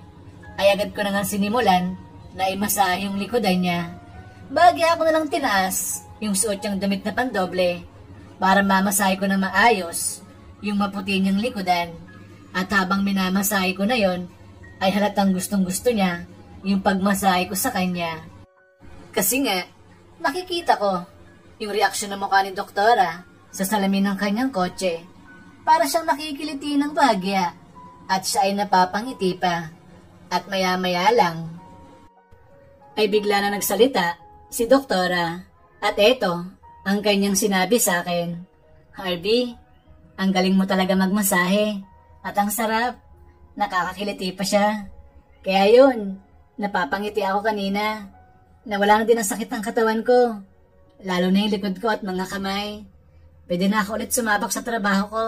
Speaker 1: ay agad ko na nga sinimulan na imasahe yung likodan niya. Bagya ako na lang tinaas yung suot niyang damit na pandoble para mamasahe ko na maayos yung maputi niyang likodan. At habang minamasahe ko na yon, ay halatang gustong gusto niya yung pagmasahe ko sa kanya. Kasi nga, nakikita ko yung reaksyon ng mukha ni doktora sa salamin ng kanyang kotse. Para siyang nakikiliti ng bagya at siya ay napapangiti pa. At maya-maya lang ay bigla na nagsalita si doktora. At eto ang kanyang sinabi sa akin. Harvey, ang galing mo talaga magmasahe. At ang sarap, nakakakiliti pa siya. Kaya yun, napapangiti ako kanina. Nawala na din ang sakit ng katawan ko. Lalo na yung likod ko at mga kamay. Pwede na ako ulit sumabak sa trabaho ko.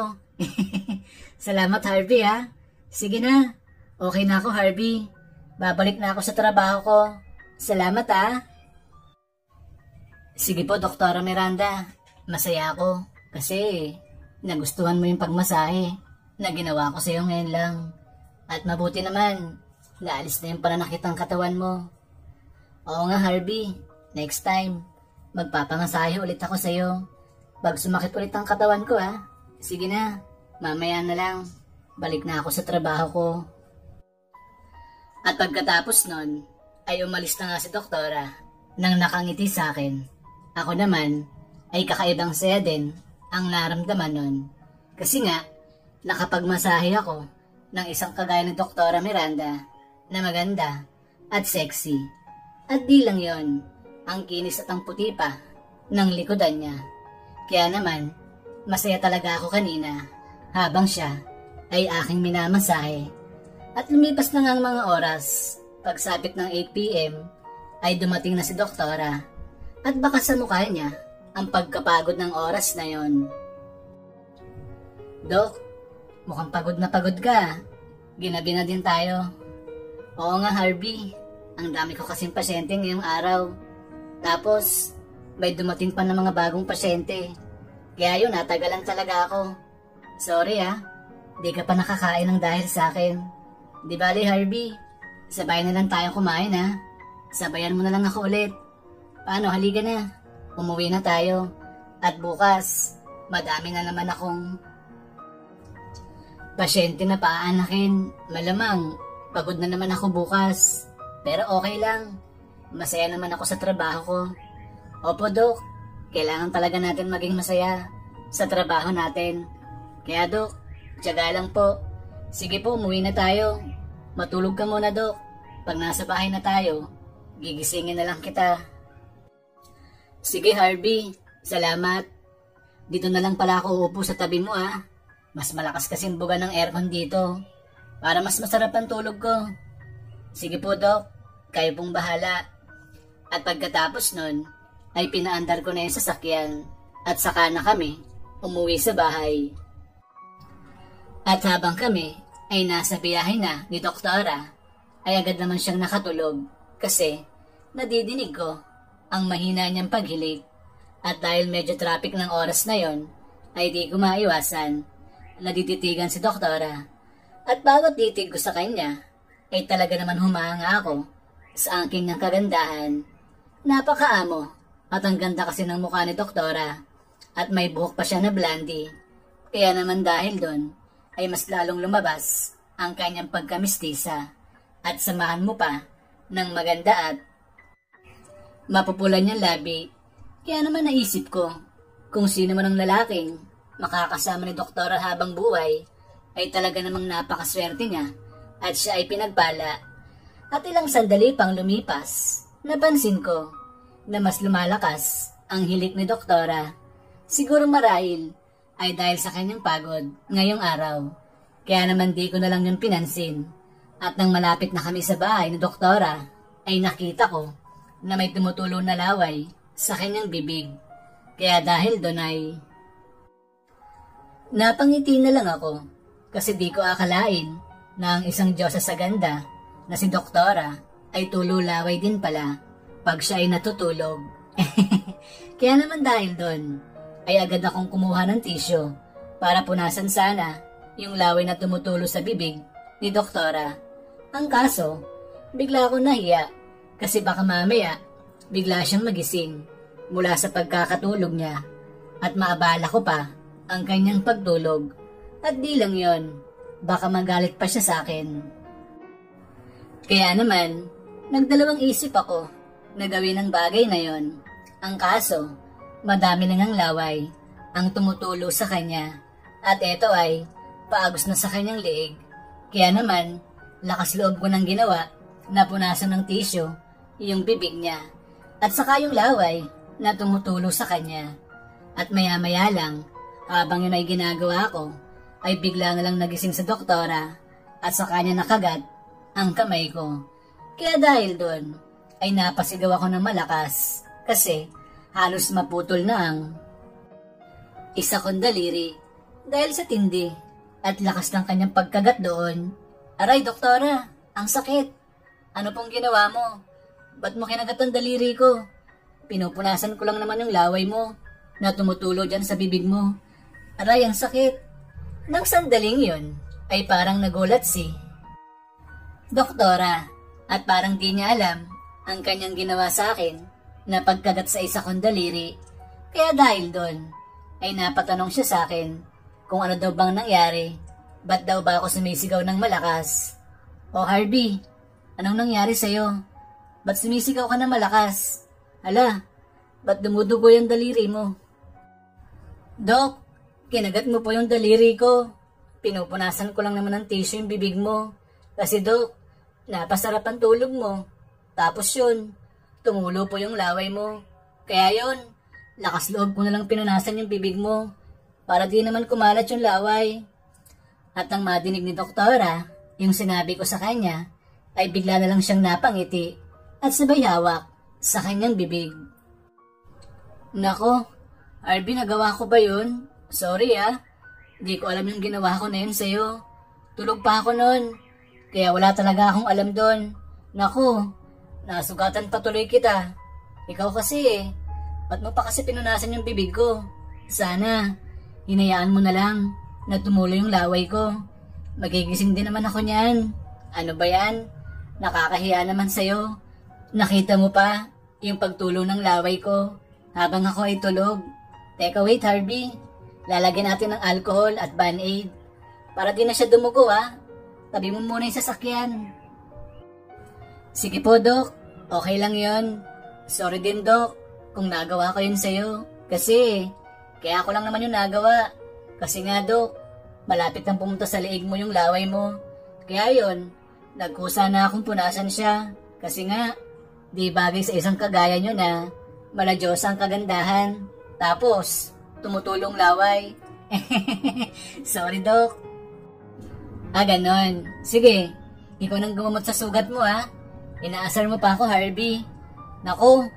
Speaker 1: Salamat, Harvey, ha. Sige na. Okay na ako, Harvey. Babalik na ako sa trabaho ko. Salamat, ha. Sige po, Doktora Miranda. Masaya ako kasi nagustuhan mo yung pagmasahe. na ginawa ko sa'yo ngayon lang. At mabuti naman, naalis na yung pananakit ng katawan mo. Oo nga Harvey, next time, magpapangasahe ulit ako sa'yo. Pag sumakit ulit ang katawan ko ha. Sige na, mamaya na lang. Balik na ako sa trabaho ko. At pagkatapos nun, ay umalis na nga si doktora nang nakangiti sa akin. Ako naman ay kakaibang saya din ang naramdaman nun. Kasi nga, nakapagmasahe ako ng isang kagaya ni Doktora Miranda na maganda at sexy. At di lang yon, ang kinis at ang puti pa ng likodan niya. Kaya naman, masaya talaga ako kanina habang siya ay aking minamasahe. At lumipas na nga ang mga oras, pagsapit ng 8 PM ay dumating na si Doktora at baka sa mukha niya ang pagkapagod ng oras na yon. Dok, mukhang pagod na pagod ka. Ginabi na din tayo. Oo nga Harvey, ang dami ko kasing pasyente ngayong araw. Tapos, may dumating pa ng mga bagong pasyente. Kaya yun, natagalan talaga ako. Sorry di ka pa nakakain ng dahil sa akin. Di bali Harvey, sabay na lang tayong kumain Sabayan mo na lang ako ulit. Paano, halika na. Umuwi na tayo. At bukas, madami na naman akong pasyente na paaanakin. Malamang, pagod na naman ako bukas. Pero okay lang. Masaya naman ako sa trabaho ko. Opo, Dok. Kailangan talaga natin maging masaya sa trabaho natin. Kaya, Dok, tiyaga lang po. Sige po, umuwi na tayo. Matulog ka muna, Dok. Pag nasa bahay na tayo, gigisingin na lang kita. Sige, Harvey. Salamat. Dito na lang pala ako uupo sa tabi mo Mas malakas kasing buga ng aircon dito. Para mas masarap ang tulog ko. Sige po, Dok. Kayo pong bahala. At pagkatapos nun, ay pinaandar ko na yung sasakyan. At saka na kami umuwi sa bahay. At habang kami ay nasa biyahe na ni Doktora, ay agad naman siyang nakatulog. Kasi nadidinig ko ang mahina niyang paghilik. At dahil medyo traffic ng oras na yon, ay di ko maiwasan. Nadititigan si Doktora. At bago titig ko sa kanya, ay talaga naman humanga ako sa angking ng kagandahan. Napakaamo at ang ganda kasi ng mukha ni Doktora at may buhok pa siya na blondie. Kaya naman dahil doon ay mas lalong lumabas ang kanyang pagkamistisa at samahan mo pa ng maganda at mapupulan niyang labi. Kaya naman naisip ko kung sino man ang lalaking makakasama ni Doktora habang buhay ay talaga namang napakaswerte niya at siya ay pinagpala. At ilang sandali pang lumipas, napansin ko na mas lumalakas ang hilik ni Doktora. Siguro marahil ay dahil sa kanyang pagod ngayong araw. Kaya naman di ko na lang yun pinansin. At nang malapit na kami sa bahay ni Doktora, ay nakita ko na may tumutulo na laway sa kanyang bibig. Kaya dahil doon ay napangiti na lang ako kasi di ko akalain na ang isang Diyosa sa ganda na si Doktora ay tululaway din pala pag siya ay natutulog. Kaya naman dahil doon ay agad akong kumuha ng tisyo para punasan sana yung laway na tumutulo sa bibig ni Doktora. Ang kaso, bigla akong nahiya kasi baka mamaya bigla siyang magising mula sa pagkakatulog niya at maabala ko pa ang kanyang pagtulog. At di lang yon, baka magalit pa siya sa akin. Kaya naman, nagdalawang isip ako na gawin ang bagay na yon. Ang kaso, madami na ngang laway ang tumutulo sa kanya at eto ay paagos na sa kanyang leeg. Kaya naman, lakas loob ko nang ginawa na punasan ng tisyo yung bibig niya at saka yung laway na tumutulo sa kanya. At maya-maya lang, habang yun ay ginagawa ko, ay bigla na lang nagising sa Doktora at sa kanya nakagat ang kamay ko. Kaya dahil doon, ay napasigaw ako ng malakas kasi halos maputol na ang isa kong daliri dahil sa tindi at lakas ng kanyang pagkagat doon. Aray, Doktora, ang sakit. Ano pong ginawa mo? Ba't mo kinagat ang daliri ko? Pinupunasan ko lang naman yung laway mo na tumutulo dyan sa bibig mo. Aray, ang sakit. Nang sandaling yun, ay parang nagulat si Doktora at parang di niya alam ang kanyang ginawa sa akin na pagkagat sa isa kong daliri. Kaya dahil doon, ay napatanong siya sa akin kung ano daw bang nangyari. Ba't daw ba ako sumisigaw ng malakas? O Harvey, anong nangyari sa'yo? Ba't sumisigaw ka ng malakas? Hala, ba't dumudugo yung daliri mo? Dok, kinagat mo po yung daliri ko. Pinupunasan ko lang naman ng tissue yung bibig mo. Kasi Dok, napasarap ang tulog mo. Tapos yun, tumulo po yung laway mo. Kaya yun, lakas loob ko na lang pinunasan yung bibig mo. Para di naman kumalat yung laway. At nang madinig ni Doktora, yung sinabi ko sa kanya, ay bigla na lang siyang napangiti at sabay hawak sa kanyang bibig. Nako, Arby, nagawa ko ba yun? Sorry di ko alam yung ginawa ko na yun sa'yo. Tulog pa ako nun, kaya wala talaga akong alam doon. Nako, nasugatan pa tuloy kita. Ikaw kasi ba't mo pa kasi pinunasan yung bibig ko? Sana, hinayaan mo na lang na tumulo yung laway ko. Magigising din naman ako niyan. Ano ba yan? Nakakahiya naman sa'yo. Nakita mo pa yung pagtulo ng laway ko habang ako ay tulog. Teka, wait Harvey. Lalagyan natin ng alcohol at Band-Aid. Para di na siya dumugo Tabi mo muna yung sasakyan. Sige po, Dok. Okay lang yon. Sorry din, Dok, kung nagawa ko yun sa'yo. Kasi, kaya ako lang naman yung nagawa. Kasi nga, Dok, malapit nang pumunta sa leeg mo yung laway mo. Kaya yon, nagkusa na akong punasan siya. Kasi nga, di bagay sa isang kagaya nyo na maladyosa ang kagandahan. Tapos, tumutulong laway. Sorry, Dok. Ganon. Sige, ikaw nang gumamot sa sugat mo Inaasar mo pa ako, Harvey. Naku,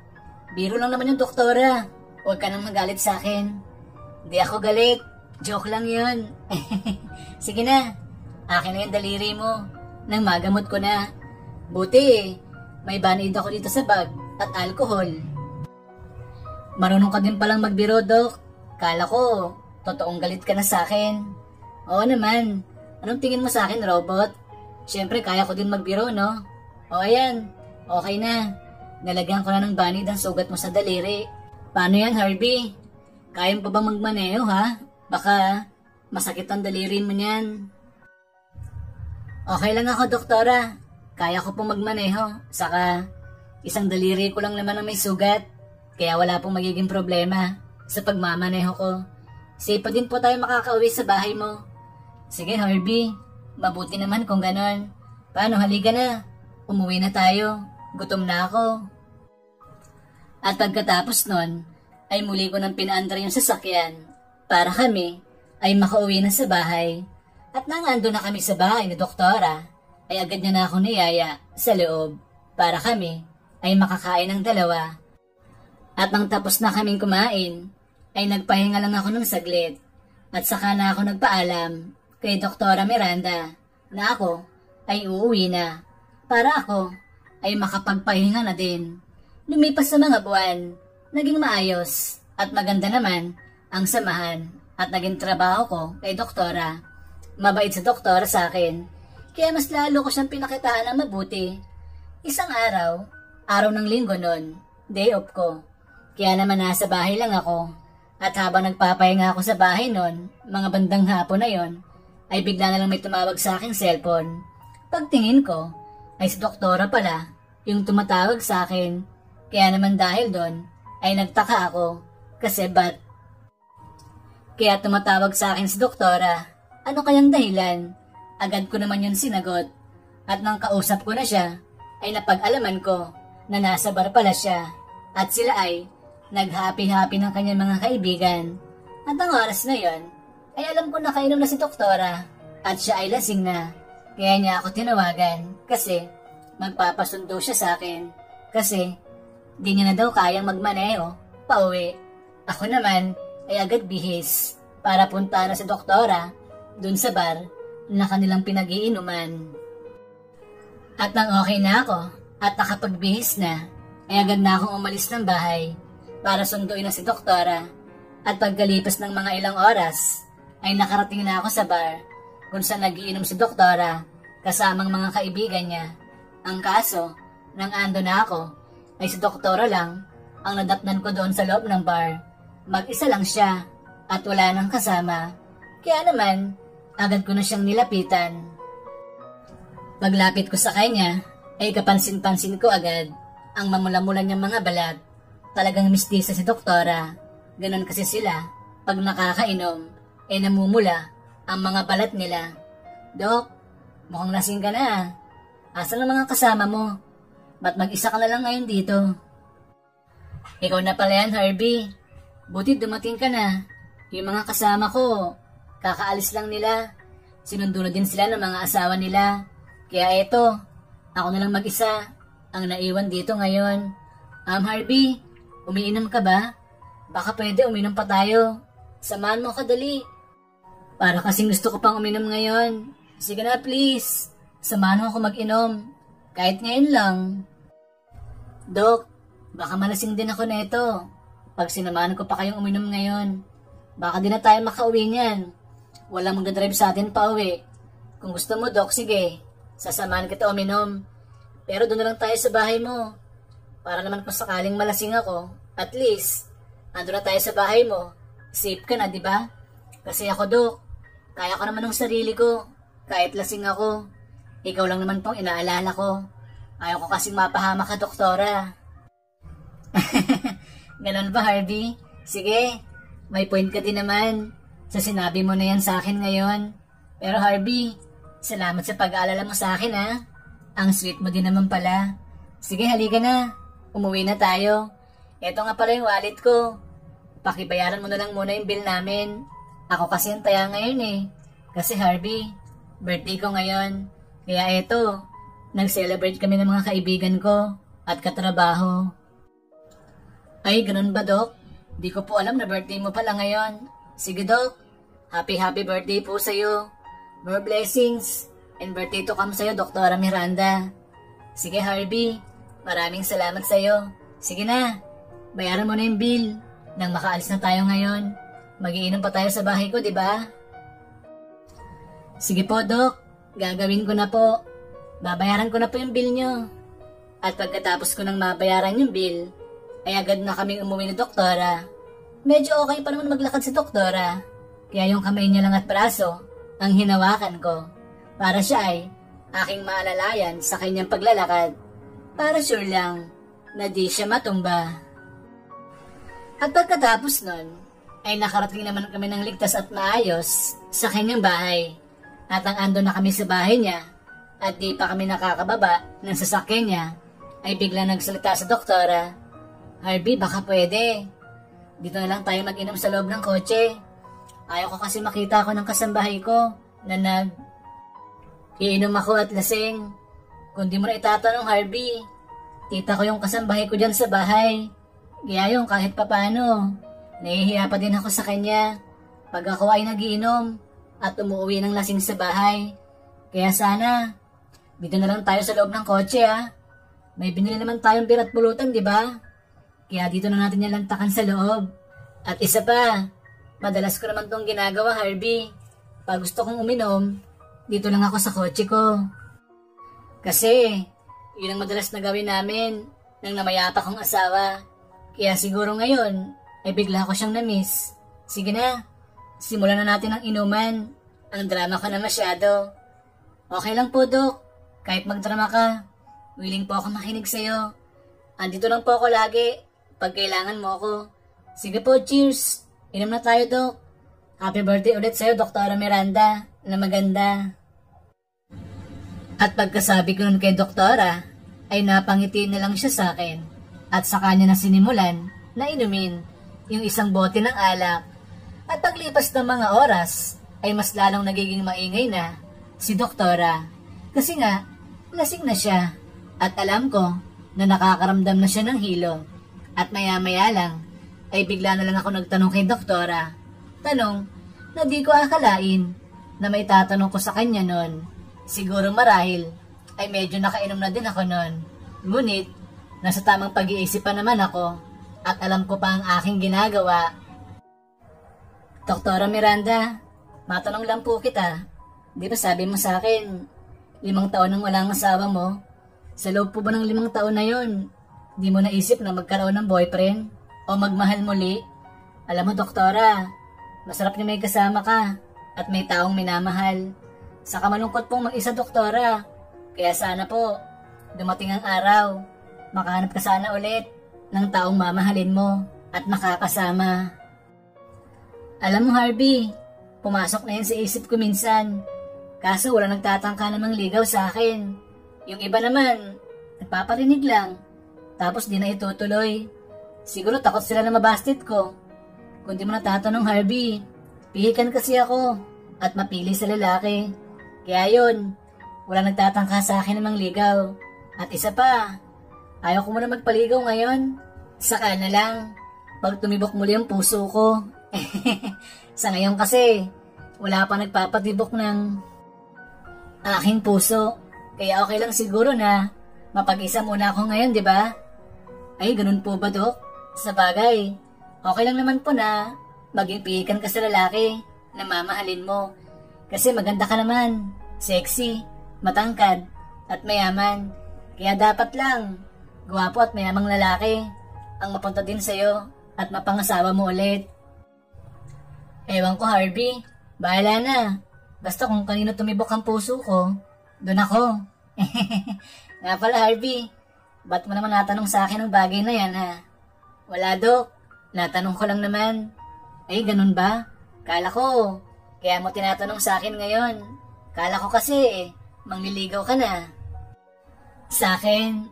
Speaker 1: biro lang naman yung doktora. Huwag ka nang magalit sa akin. Hindi ako galit. Joke lang yun. Sige na, akin na yung daliri mo. Nang magamot ko na. Buti, may Band-Aid ako dito sa bag at alcohol. Marunong ka din palang magbiro, Dok. Kala ko, totoong galit ka na sa akin. Oo naman. Anong tingin mo sa akin, robot? Siyempre, kaya ko din magbiro, no? O ayan, okay na. Nalagyan ko na ng Band-Aid ang sugat mo sa daliri. Paano yan, Harvey? Kaya mo pa bang magmaneho, Baka masakit ang daliri mo niyan. Okay lang ako, doktora. Kaya ko pong magmaneho. Saka, isang daliri ko lang naman ang may sugat. Kaya wala pong magiging problema sa pagmamaneho ko. Safe pa din po tayo makakauwi sa bahay mo. Sige, Harvey. Mabuti naman kung ganon. Paano, halika na. Umuwi na tayo. Gutom na ako. At pagkatapos nun, ay muli ko nang pinaandar yung sasakyan para kami ay makauwi na sa bahay. At nang ando na kami sa bahay ni Doktora, ay agad niya na ako niyaya sa loob para kami ay makakain ng dalawa. At nang tapos na kaming kumain, ay nagpahinga lang ako ng saglit at saka na ako nagpaalam kay Doktora Miranda na ako ay uuwi na para ako ay makapagpahinga na din. Lumipas sa mga buwan, naging maayos at maganda naman ang samahan at naging trabaho ko kay Doktora. Mabait sa Doktora sa akin, kaya mas lalo ko siyang pinakitaan ng mabuti. Isang araw ng linggo nun, day off ko. Kaya naman nasa bahay lang ako. At habang nagpapahinga ako sa bahay nun, mga bandang hapon na yon, ay bigla na lang may tumawag sa aking cellphone. Pagtingin ko, ay si Doktora pala yung tumatawag sa akin. Kaya naman dahil doon, ay nagtaka ako. Kasi ba't? Kaya tumatawag sa akin si Doktora. Ano kayang dahilan? Agad ko naman yun sinagot. At nang kausap ko na siya, ay napag-alaman ko na nasa bar pala siya. At sila ay nag-happy-happy ng kanyang mga kaibigan. At ang oras na yon, ay alam ko na kainom na si Doktora. At siya ay lasing na. Kaya niya ako tinawagan kasi magpapasundo siya sa akin. Kasi di niya na daw kayang magmaneho pauwi. Ako naman ay agad bihis para punta na si Doktora dun sa bar na kanilang pinag-iinuman. At nang okay na ako at nakapagbihis na, ay agad na akong umalis ng bahay para sunduin na si Doktora. At pagkalipas ng mga ilang oras, ay nakarating na ako sa bar kung saan nagiinom si Doktora kasamang mga kaibigan niya. Ang kaso, nang ando na ako, ay si Doktora lang ang nadatnan ko doon sa loob ng bar. Mag-isa lang siya at wala nang kasama. Kaya naman, agad ko na siyang nilapitan. Paglapit ko sa kanya, ay kapansin-pansin ko agad ang mamula-mula niyang mga balat. Talagang mistisa si Doktora. Ganon kasi sila, pag nakakainom, ay namumula ang mga balat nila. Dok, mukhang lasing ka na. Asan ang mga kasama mo? Ba't mag-isa ka na lang ngayon dito? Ikaw na pala yan, Harvey. Buti dumating ka na. Yung mga kasama ko, kakaalis lang nila. Sinundo na din sila ng mga asawa nila. Kaya eto, ako na lang mag-isa ang naiwan dito ngayon. Harvey, umiinom ka ba? Baka pwede uminom pa tayo. Samahan mo ka dali. Para kasing gusto ko pang uminom ngayon. Sige na please. Samahan mo ako mag-inom. Kahit ngayon lang. Dok, baka malasing din ako neto. Pag sinamahan ko pa kayong uminom ngayon, baka di na tayo makauwi niyan. Walang magdadrive sa atin pa uwi. Kung gusto mo, Dok, sige. Sasamahan kita uminom. Pero doon na lang tayo sa bahay mo. Para naman kung sakaling malasing ako, at least, ando na tayo sa bahay mo. Safe ka na, di ba? Kasi ako, Dok, kaya ko naman ng sarili ko. Kahit lasing ako. Ikaw lang naman pong inaalala ko. Ayaw ko kasing mapahama ka, Doktora. Ganon ba, Harvey? Sige, may point ka din naman sa sinabi mo na yan sa akin ngayon. Pero Harvey, salamat sa pag-aalala mo sa akin, ha? Ang sweet mo din naman pala. Sige, halika na. Umuwi na tayo. Eto nga pala yung wallet ko. Pakibayaran mo na lang muna yung bill namin. Ako kasi yung taya ngayon eh. Kasi Harvey, birthday ko ngayon. Kaya eto, nag-celebrate kami ng mga kaibigan ko at katrabaho. Ay, ganun ba, Dok? Di ko po alam na birthday mo pala ngayon. Sige, Dok. Happy birthday po sa'yo. More blessings. And birthday to come sa'yo, Doktora Miranda. Sige, Harvey. Maraming salamat sa'yo. Sige na. Bayaran mo na yung bill. Nang makaalis na tayo ngayon. Magiinom pa tayo sa bahay ko, di ba? Sige po, Dok. Gagawin ko na po. Babayaran ko na po yung bill nyo. At pagkatapos ko nang mabayaran yung bill, ay agad na kaming umuwi ni Doktora. Medyo okay pa naman maglakad si Doktora. Kaya yung kamay niya lang at braso ang hinawakan ko. Para siya ay aking maalalayan sa kanyang paglalakad. Para sure lang na di siya matumba. At pagkatapos nun, ay nakarating naman kami ng ligtas at maayos sa kanyang bahay. At ang ando na kami sa bahay niya at di pa kami nakakababa ng sasakyan niya, ay bigla nagsalita sa Doktora. Harvey, baka pwede. Dito na lang tayo mag-inom sa loob ng kotse. Ayaw ko kasi makita ako ng kasambahay ko na iinom ako at lasing. Kung di mo na itatanong, Harvey, tita ko yung kasambahay ko dyan sa bahay. Kaya yung kahit papano, nahihiya pa din ako sa kanya pag ako ay nagiinom at umuwi ng lasing sa bahay. Kaya sana, dito na lang tayo sa loob ng kotse, ha. May binili naman tayong beer at pulutan, di ba? Kaya dito na natin yung lantakan sa loob. At isa pa, madalas ko naman tong ginagawa, Harvey. Pag gusto kong uminom, dito lang ako sa kotse ko. Kasi, yun ang madalas na gawin namin nang namayapa kong asawa. Kaya siguro ngayon, ay bigla ko siyang na-miss. Sige na, simulan na natin ang inuman. Ang drama ko na masyado. Okay lang po, Dok. Kahit magdrama ka, willing po ako makinig sa'yo. Andito lang po ako lagi pag kailangan mo ako. Sige po, cheers. Inom na tayo, Dok. Happy birthday ulit sa'yo, Doktora Miranda, na maganda. At pagkasabi ko nun kay Doktora, ay napangiti na lang siya sa akin. At sa kanya na sinimulan na inumin yung isang bote ng alak. At paglipas ng mga oras, ay mas lalong nagiging maingay na si Doktora. Kasi nga, lasing na siya. At alam ko na nakakaramdam na siya ng hilo. At maya-maya lang, ay bigla na lang ako nagtanong kay Doktora. Tanong na di ko akalain na may tatanong ko sa kanya nun. Siguro marahil ay medyo nakainom na din ako nun. Ngunit, nasa tamang pag-iisip pa naman ako at alam ko pa ang aking ginagawa. Doktora Miranda, Matanong lang po kita. Di ba sabi mo sa akin, 5 taon nang walang asawa mo? Sa loob po ba ng 5 taon na yon, di mo naisip na magkaroon ng boyfriend? O magmahal muli? Alam mo, doktora, masarap na may kasama ka at may taong minamahal. Saka malungkot pong mag-isa, doktora. Kaya sana po, dumating ang araw, makahanap ka sana ulit ng taong mamahalin mo at makakasama. Alam mo, Harvey, pumasok na yan sa isip ko minsan. Kaso wala nagtatangka namang ligaw sa akin. Yung iba naman, nagpaparinig lang. Tapos di na itutuloy. Siguro takot sila na mabasted ko. Kung di mo natatanong, Harvey, pihikan kasi ako at mapili sa lalaki. Kaya yun, wala nagtatangka sa akin namang ligaw. At isa pa, ayaw ko muna magpaligaw ngayon. Saka na lang, pag tumibok muli ang puso ko. Sa ngayon kasi, wala pa nagpapatibok ng aking puso. Kaya okay lang siguro na mapag-isa muna ako ngayon, di ba? Ay, ganun po ba, Dok? Sa bagay, okay lang naman po na maging pihikan ka sa lalaki na mamahalin mo. Kasi maganda ka naman, sexy, matangkad, at mayaman. Kaya dapat lang, gwapo at mayamang lalaki ang mapunta din sa'yo at mapangasawa mo ulit. Ewan ko, Harvey, bahala na. Basta kung kanino tumibok ang puso ko, doon ako. Nga pala, Harvey, ba't mo naman natanong sa akin ang bagay na yan, ha? Wala, Dok. Natanong ko lang naman. Ay, ganun ba? Kala ko, kaya mo tinatanong sa akin ngayon. Kala ko kasi, mangliligaw ka na. Sa akin?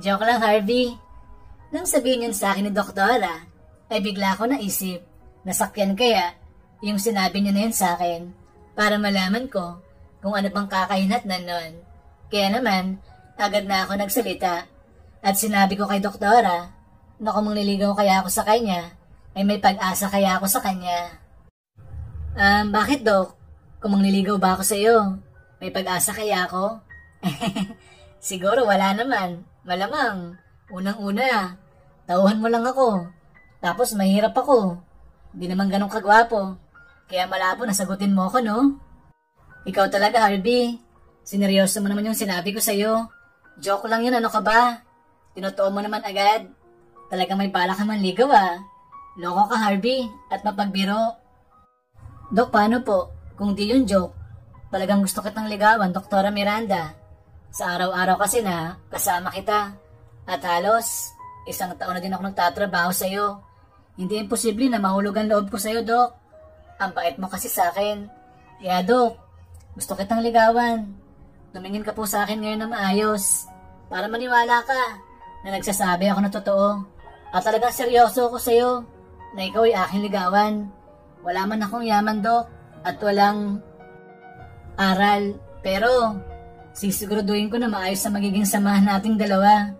Speaker 1: Joke lang, Harvey. Nang sabihin yun sa akin ni Doktora, ay bigla ko naisip, nasakyan kaya yung sinabi niya na yun sa akin para malaman ko kung ano bang kakahinat na nun. Kaya naman, agad na ako nagsalita at sinabi ko kay Doktora na kung mangliligaw kaya ako sa kanya, ay may pag-asa kaya ako sa kanya. Bakit, Dok? Kung mangliligaw ba ako sa iyo, may pag-asa kaya ako? Siguro wala naman. Malamang, unang-una, tauhan mo lang ako. Tapos mahirap ako. Di naman ganun kagwapo. Kaya malabo na sagutin mo ako, no? Ikaw talaga, Harvey. Sineryoso mo naman yung sinabi ko sa'yo. Joke lang yun, ano ka ba? Tinotoo mo naman agad. Talagang may balak ka manligaw, ah. Loko ka, Harvey, at mapagbiro. Dok, paano po? Kung di yun joke, talagang gusto kitang ligawan, Doktora Miranda. Sa araw-araw kasi na, kasama kita. At halos, 1 taon na din ako nagtatrabaho sa'yo. Hindi imposible na mahulog ang loob ko sa'yo, Dok. Ang bait mo kasi sa akin. Kaya, Dok, gusto kitang ligawan. Tumingin ka po sa akin ngayon na maayos. Para maniwala ka na nagsasabi ako na totoo. At talagang seryoso ako sa'yo na ikaw ay aking ligawan. Wala man akong yaman, Dok, at walang aral. Pero, sisiguraduhin ko na maayos sa magiging samahan nating dalawa.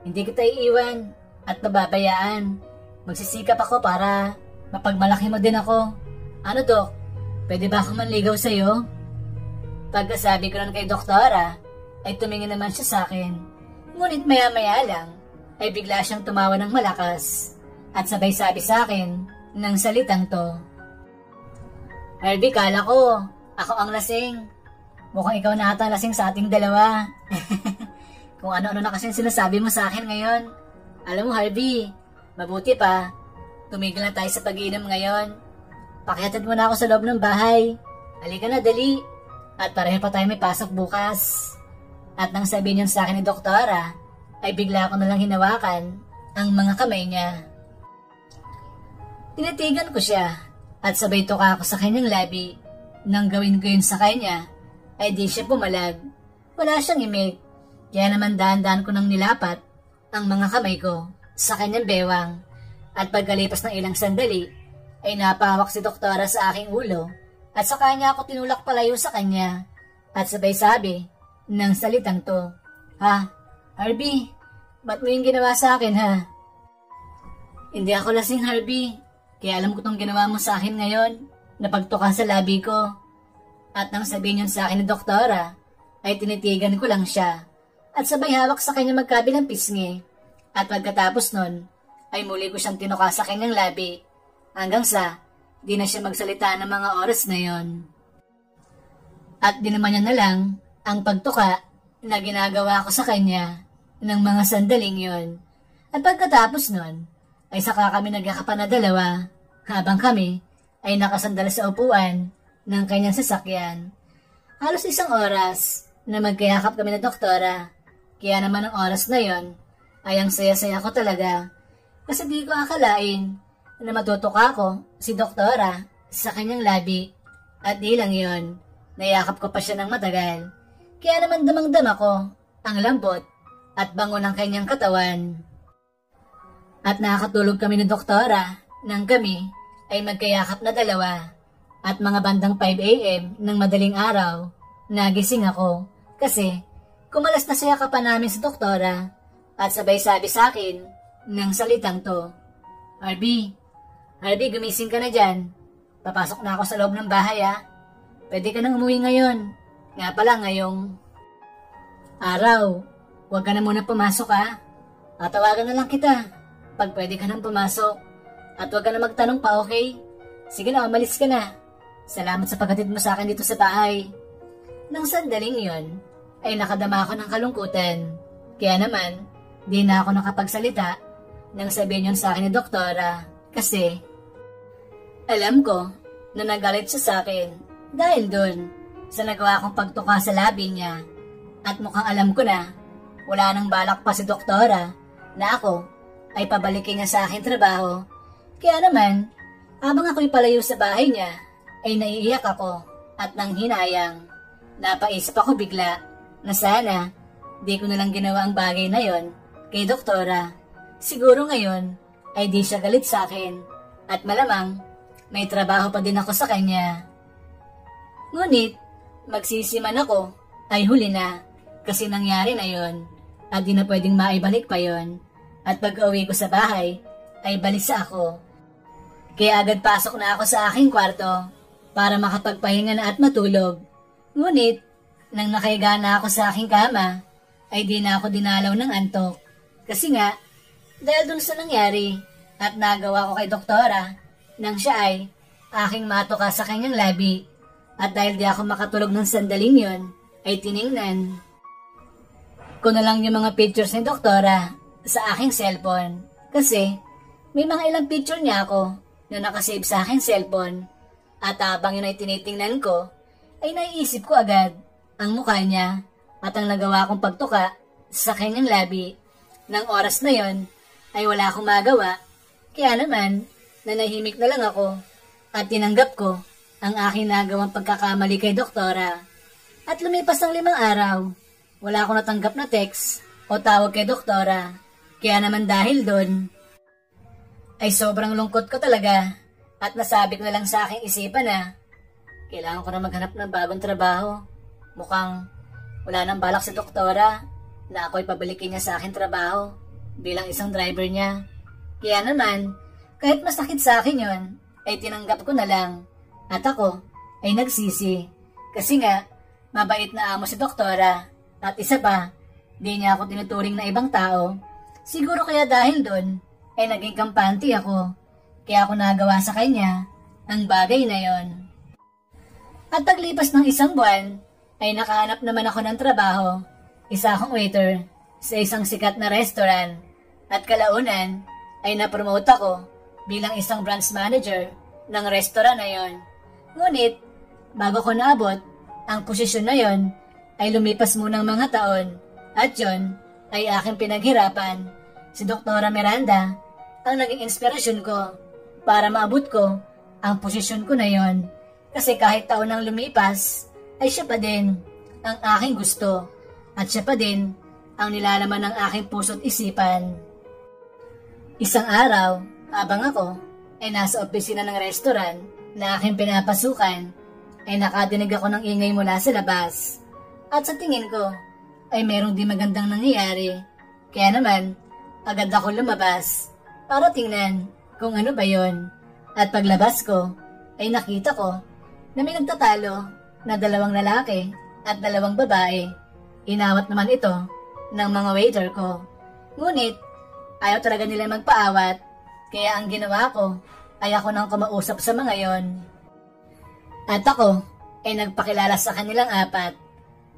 Speaker 1: Hindi kita iiwan at pababayaan. Magsisikap ako para mapagmalaki mo din ako. Ano, Dok? Pwede ba ako manligaw sa'yo? Pagkasabi ko lang kay Doktora, ay tumingin naman siya sa akin. Ngunit maya-maya lang, ay bigla siyang tumawa ng malakas at sabay sabi sa akin ng salitang to. Harvey, kala ko, ako ang lasing. Mukhang ikaw na ata lasing sa ating dalawa. Kung ano-ano na kasi sinasabi mo sa akin ngayon. Alam mo, Harvey, mabuti pa. Tumigil na tayo sa pag-iinom ngayon. Pakihatid mo na ako sa loob ng bahay. Halika na, dali. At pareho pa tayo may pasok bukas. At nang sabihin niyan sa akin ni Doktora, ay bigla ko nalang hinawakan ang mga kamay niya. Tinitigan ko siya at sabay tuka ako sa kanyang labi. Nang gawin ko yun sa kanya, ay di siya pumalag. Wala siyang imik. Kaya naman dahan-dahan ko nang nilapat ang mga kamay ko sa kanyang bewang. At pagkalipas ng ilang sandali, ay napahawak si Doktora sa aking ulo at sa kanya ako tinulak palayo sa kanya. At sabay sabi ng salitang to, "Ha, Harvey, ba't mo yung ginawa sa akin, ha?" Hindi ako lasing, Harvey. Kaya alam ko tong ginawa mo sa akin ngayon, napagtuka sa labi ko. At nang sabihin yun sa akin ni Doktora, ay tinitigan ko lang siya. At sabay hawak sa kanya magkabilang pisngi. At pagkatapos nun, ay muli ko siyang tinuka sa kanyang labi. Hanggang sa, di na siya magsalita ng mga oras na yon. At di naman niya na lang ang pagtuka na ginagawa ko sa kanya ng mga sandaling yon. At pagkatapos nun, ay saka kami nagkakapan na dalawa habang kami ay nakasandal sa upuan ng kanyang sasakyan. Halos 1 oras na magkayakap kami na doktora. Kaya naman ang oras na yon ay ang saya-saya ko talaga kasi di ko akalain na matutuka ko si doktora sa kanyang labi. At di lang yon, nayakap ko pa siya ng matagal. Kaya naman damang-dama ko ang lambot at bango ng kanyang katawan. At nakakatulog kami ng doktora nang kami ay magkayakap na dalawa. At mga bandang 5 a.m. ng madaling araw, nagising ako kasi kumalas na siya pa namin sa doktora at sabay sabi sa akin ng salitang to, Harvey, gumising ka na dyan. Papasok na ako sa loob ng bahay ha. Pwede ka nang umuwi ngayon. Nga pala ngayong araw, huwag ka na muna pumasok ha. Tatawagan na lang kita pag pwede ka nang pumasok. At huwag ka na magtanong pa, okay? Sige na, umalis ka na. Salamat sa paghatid mo sa akin dito sa bahay. Nang sandaling yon, ay nakadama ako ng kalungkutan. Kaya naman, di na ako nakapagsalita nang sabihin yun sa akin ni doktora. Kasi, alam ko na nagalit siya sa akin dahil dun sa nagawa kong pagtuka sa labi niya. At mukhang alam ko na, wala nang balak pa si doktora na ako ay pabalikin niya sa akin trabaho. Kaya naman, habang ako'y palayo sa bahay niya, ay naiiyak ako at nang hinayang. Napaisip ako bigla na sana di ko nalang ginawa ang bagay na yon kay doktora. Siguro ngayon ay di siya galit sa akin at malamang may trabaho pa din ako sa kanya. Ngunit magsisiman ako ay huli na kasi nangyari na yon at di na pwedeng maibalik pa yon. At pag-uwi ko sa bahay, ay balisa ako. Kaya agad pasok na ako sa aking kwarto para makapagpahinga na at matulog. Ngunit, nang nakahiga na ako sa aking kama, ay di na ako dinalaw ng antok. Kasi nga, dahil dun sa nangyari at nagawa ko kay doktora, nang siya ay aking matuka sa kanyang labi. At dahil di ako makatulog ng sandaling yon, ay tiningnan ko na lang yung mga pictures ni doktora sa aking cellphone. Kasi may mga ilang picture niya ako na nakasave sa aking cellphone. At habang yun ay tinitingnan ko, ay naiisip ko agad ang mukha niya at ang nagawa kong pagtuka sa kanyang labi. Nang oras na yon ay wala akong magawa. Kaya naman, nanahimik na lang ako at tinanggap ko ang aking nagawang pagkakamali kay doktora. At lumipas ang 5 araw, wala akong natanggap na text o tawag kay doktora. Kaya naman dahil doon, ay sobrang lungkot ko talaga at nasabi ko na lang sa aking isipan na kailangan ko na maghanap ng bagong trabaho. Mukhang wala nang balak si doktora na ako'y pabalikin niya sa aking trabaho bilang isang driver niya. Kaya naman, kahit masakit sa akin yon, ay tinanggap ko na lang at ako ay nagsisi. Kasi nga, mabait na amo si doktora at isa pa, di niya ako tinuturing na ibang tao. Siguro kaya dahil doon ay naging kampante ako. Kaya ako nagawa sa kanya ang bagay na yon. At paglipas ng 1 buwan ay nakahanap naman ako ng trabaho. Isa akong waiter sa isang sikat na restaurant. At kalaunan ay napromote ako bilang isang branch manager ng restaurant na yon. Ngunit bago ko naabot ang posisyon na yon ay lumipas munang mga taon. At yon ay aking pinaghirapan. Si Doktora Miranda ang naging inspirasyon ko para maabot ko ang posisyon ko na yon. Kasi kahit taon nang lumipas, ay siya pa din ang aking gusto at siya pa din ang nilalaman ng aking puso't isipan. Isang araw, habang ako ay nasa opisina ng restaurant na aking pinapasukan, ay nakadinig ako ng ingay mula sa labas. At sa tingin ko, ay merong di magandang nangyayari. Kaya naman, agad ako lumabas para tingnan kung ano ba yon. At paglabas ko, ay nakita ko na may nagtatalo na 2 lalaki at 2 babae. Inawat naman ito ng mga waiter ko. Ngunit, ayaw talaga nila magpaawat, kaya ang ginawa ko ay ako nang kumausap sa mga yon. At ako ay nagpakilala sa kanilang apat.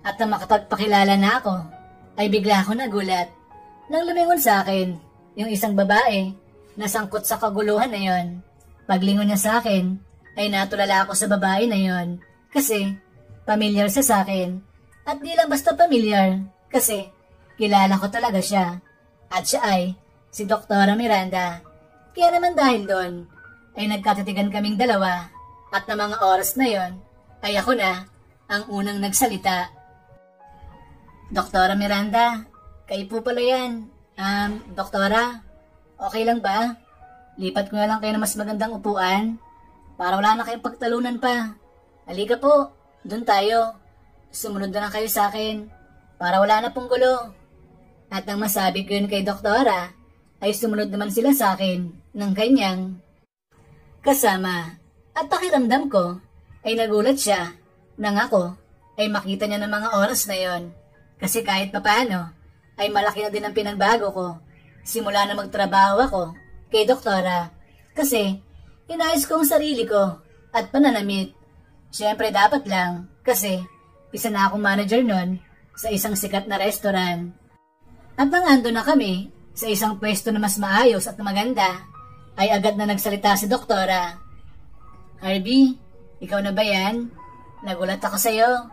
Speaker 1: At nang makapagpakilala na ako, ay bigla ako nagulat nang lumingon sa akin yung isang babae na sangkot sa kaguluhan na yon. Paglingon niya sa akin, ay natulala ako sa babae na yon kasi pamilyar siya sa akin. At di lang basta pamilyar kasi kilala ko talaga siya. At siya ay si Doktora Miranda. Kaya naman dahil doon, ay nagkatitigan kaming dalawa at na mga oras na yon, ay ako na ang unang nagsalita. Doktora Miranda, kayo po pala yan. Doktora, okay lang ba? Lipat ko na lang kayo ng mas magandang upuan para wala na kayong pagtalunan pa. Halika po, doon tayo. Sumunod na lang kayo sa akin para wala na pong gulo. At nang masabi ko yun kay Doktora, ay sumunod naman sila sa akin ng kanyang kasama. At pakiramdam ko ay nagulat siya nang ako ay makita niya ng mga oras na yon. Kasi kahit papaano ay malaki na din ang pinagbago ko simula na magtrabaho ako kay Doktora. Kasi inayos ko ang sarili ko at pananamit. Siyempre dapat lang kasi isa na akong manager nun sa isang sikat na restaurant. At nang ando na kami sa isang pwesto na mas maayos at maganda, ay agad na nagsalita si Doktora. Harvey, ikaw na ba yan? Nagulat ako sa'yo.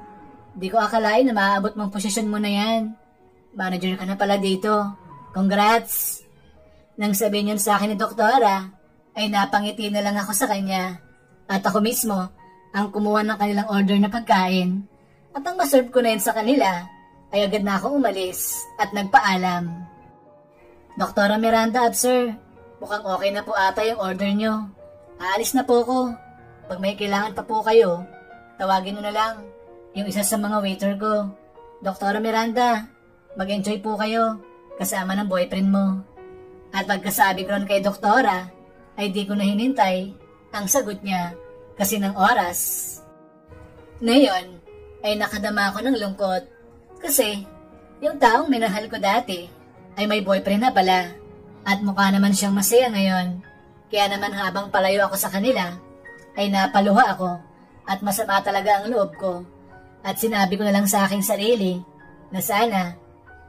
Speaker 1: Di ko akalain na maaabot mong posisyon mo na yan. Manager ka na pala dito. Congrats! Nang sabihin yun sa akin ni Doktora, ay napangiti na lang ako sa kanya. At ako mismo ang kumuha ng kanilang order na pagkain. At ang maserve ko na yun sa kanila, ay agad na ako umalis at nagpaalam. Doktora Miranda at sir, mukhang okay na po ata yung order nyo. Aalis na po ko. Pag may kailangan pa po kayo, tawagin nyo na lang yung isa sa mga waiter ko. Doktora Miranda, mag-enjoy po kayo kasama ng boyfriend mo. At pagkasabi ko ron kay Doktora, ay di ko na hinintay ang sagot niya kasi ng oras. Ngayon, ay nakadama ako ng lungkot kasi yung taong minahal ko dati ay may boyfriend na pala at mukha naman siyang masaya ngayon. Kaya naman habang palayo ako sa kanila, ay napaluha ako at masama talaga ang loob ko. At sinabi ko na lang sa aking sarili na sana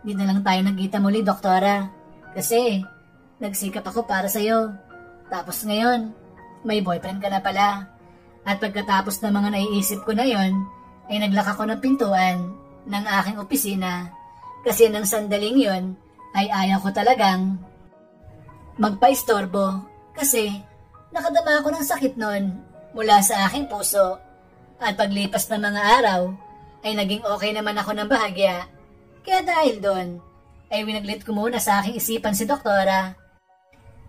Speaker 1: di na lang tayo nagkita muli, Doktora. Kasi nagsikap ako para sa'yo. Tapos ngayon, may boyfriend ka na pala. At pagkatapos ng mga naiisip ko na yon, ay naglak ako ng pintuan ng aking opisina. Kasi nang sandaling yon, ay ayaw ko talagang magpaistorbo. Kasi nakadama ako ng sakit nun mula sa aking puso. At paglipas ng mga araw, ay naging okay naman ako ng bahagya. Kaya dahil doon, ay winaglit ko muna sa aking isipan si Doktora.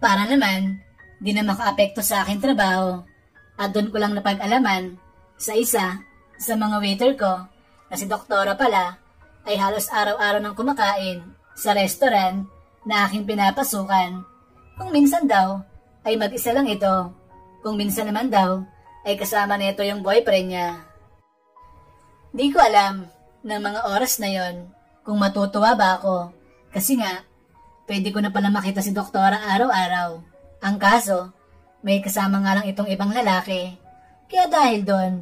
Speaker 1: Para naman, di na makaapekto sa aking trabaho. At doon ko lang napag-alaman sa isa sa mga waiter ko na si Doktora pala ay halos araw-araw nang kumakain sa restaurant na aking pinapasukan. Kung minsan daw, ay mag-isa lang ito. Kung minsan naman daw, ay kasama nito yung boyfriend niya. Di ko alam ng mga oras na yon kung matutuwa ba ako. Kasi nga, pwede ko na pala makita si Doktora araw-araw. Ang kaso, may kasama nga lang itong ibang lalaki. Kaya dahil doon,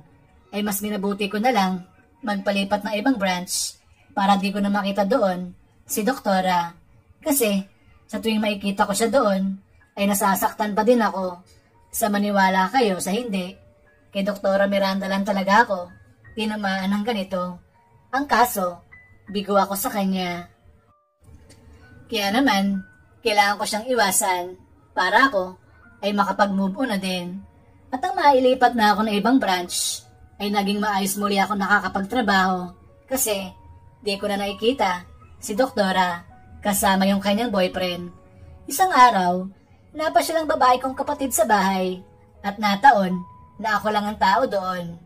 Speaker 1: ay mas minabuti ko na lang magpalipat ng ibang branch para di ko na makita doon si Doktora. Kasi sa tuwing makikita ko siya doon, ay nasasaktan pa din ako. Sa maniwala kayo, sa hindi. Kay Doktora Miranda lang talaga ako tinamaan ng ganito. Ang kaso, bigo ako sa kanya. Kaya naman, kailangan ko siyang iwasan para ako ay makapag-move on na din. At ang mailipat na ako ng ibang branch, ay naging maayos muli ako nakakapagtrabaho kasi di ko na nakikita si Doktora kasama yung kanyang boyfriend. Isang araw, napasya lang babae kong kapatid sa bahay at nataon na ako lang ang tao doon.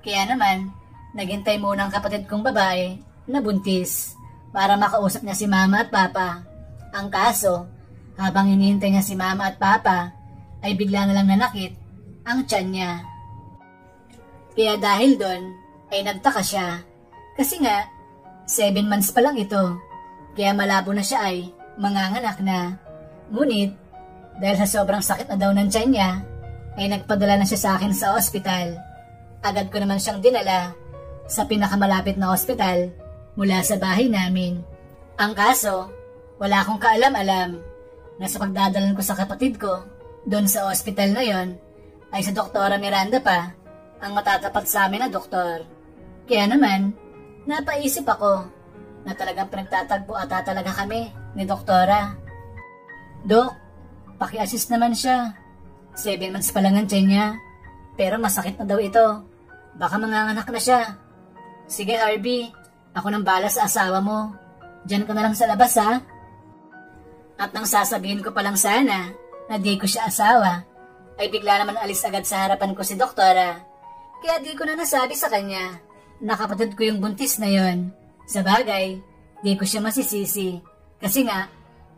Speaker 1: Kaya naman, naghintay muna ang kapatid kong babae na buntis para makausap niya si Mama at Papa. Ang kaso, habang hinihintay niya si Mama at Papa, ay bigla na lang nanakit ang tiyan niya. Kaya dahil doon, ay nagtaka siya. Kasi nga, 7 months pa lang ito. Kaya malabo na siya ay manganganak na. Ngunit, dahil sa sobrang sakit na daw ng tiyan niya, ay nagpadala na siya sa akin sa ospital. Agad ko naman siyang dinala sa pinakamalapit na ospital mula sa bahay namin. Ang kaso, wala akong kaalam-alam na sa pagdadalan ko sa kapatid ko doon sa ospital na yon ay si Doktora Miranda pa ang matatapat sa amin na doktor. Kaya naman, napaisip ako na talagang pinagtatagpo ata talaga kami ni Doktora. Dok, paki-assist naman siya. 7 months pa lang ang tiyan niya, pero masakit na daw ito. Baka manganganak na siya. Sige Harvey, ako nang bala sa asawa mo. Diyan ka na lang sa labas ha. At nang sasabihin ko palang sana na di ko siya asawa, ay bigla naman alis agad sa harapan ko si Doktora. Kaya di ko na nasabi sa kanya na kapatid ko yung buntis na yon. Sa bagay, di ko siya masisisi. Kasi nga,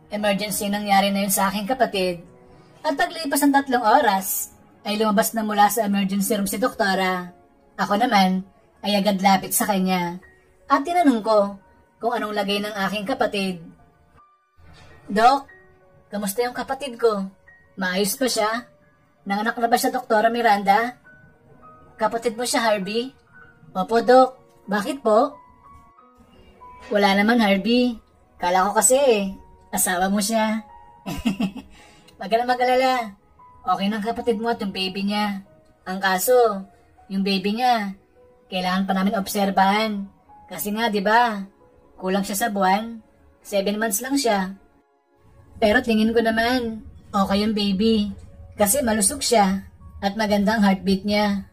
Speaker 1: emergency nangyari na yun sa aking kapatid. At paglipas ng 3 oras, ay lumabas na mula sa emergency room si Doktora. Ako naman ay agad lapit sa kanya at tinanong ko kung anong lagay ng aking kapatid. Dok, kamusta yung kapatid ko? Maayos pa siya? Nanganak na ba siya, Doktora Miranda? Kapatid mo siya, Harvey? Opo, Dok. Bakit po? Wala naman, Harvey. Kala ko kasi asawa mo siya. Wag ka na mag-alala. Okay ng kapatid mo at yung baby niya. Ang kaso, yung baby niya, kailangan pa namin obserbahan. Kasi nga, di ba, kulang siya sa buwan. 7 months lang siya. Pero tingin ko naman, okay yung baby. Kasi malusog siya at magandang heartbeat niya.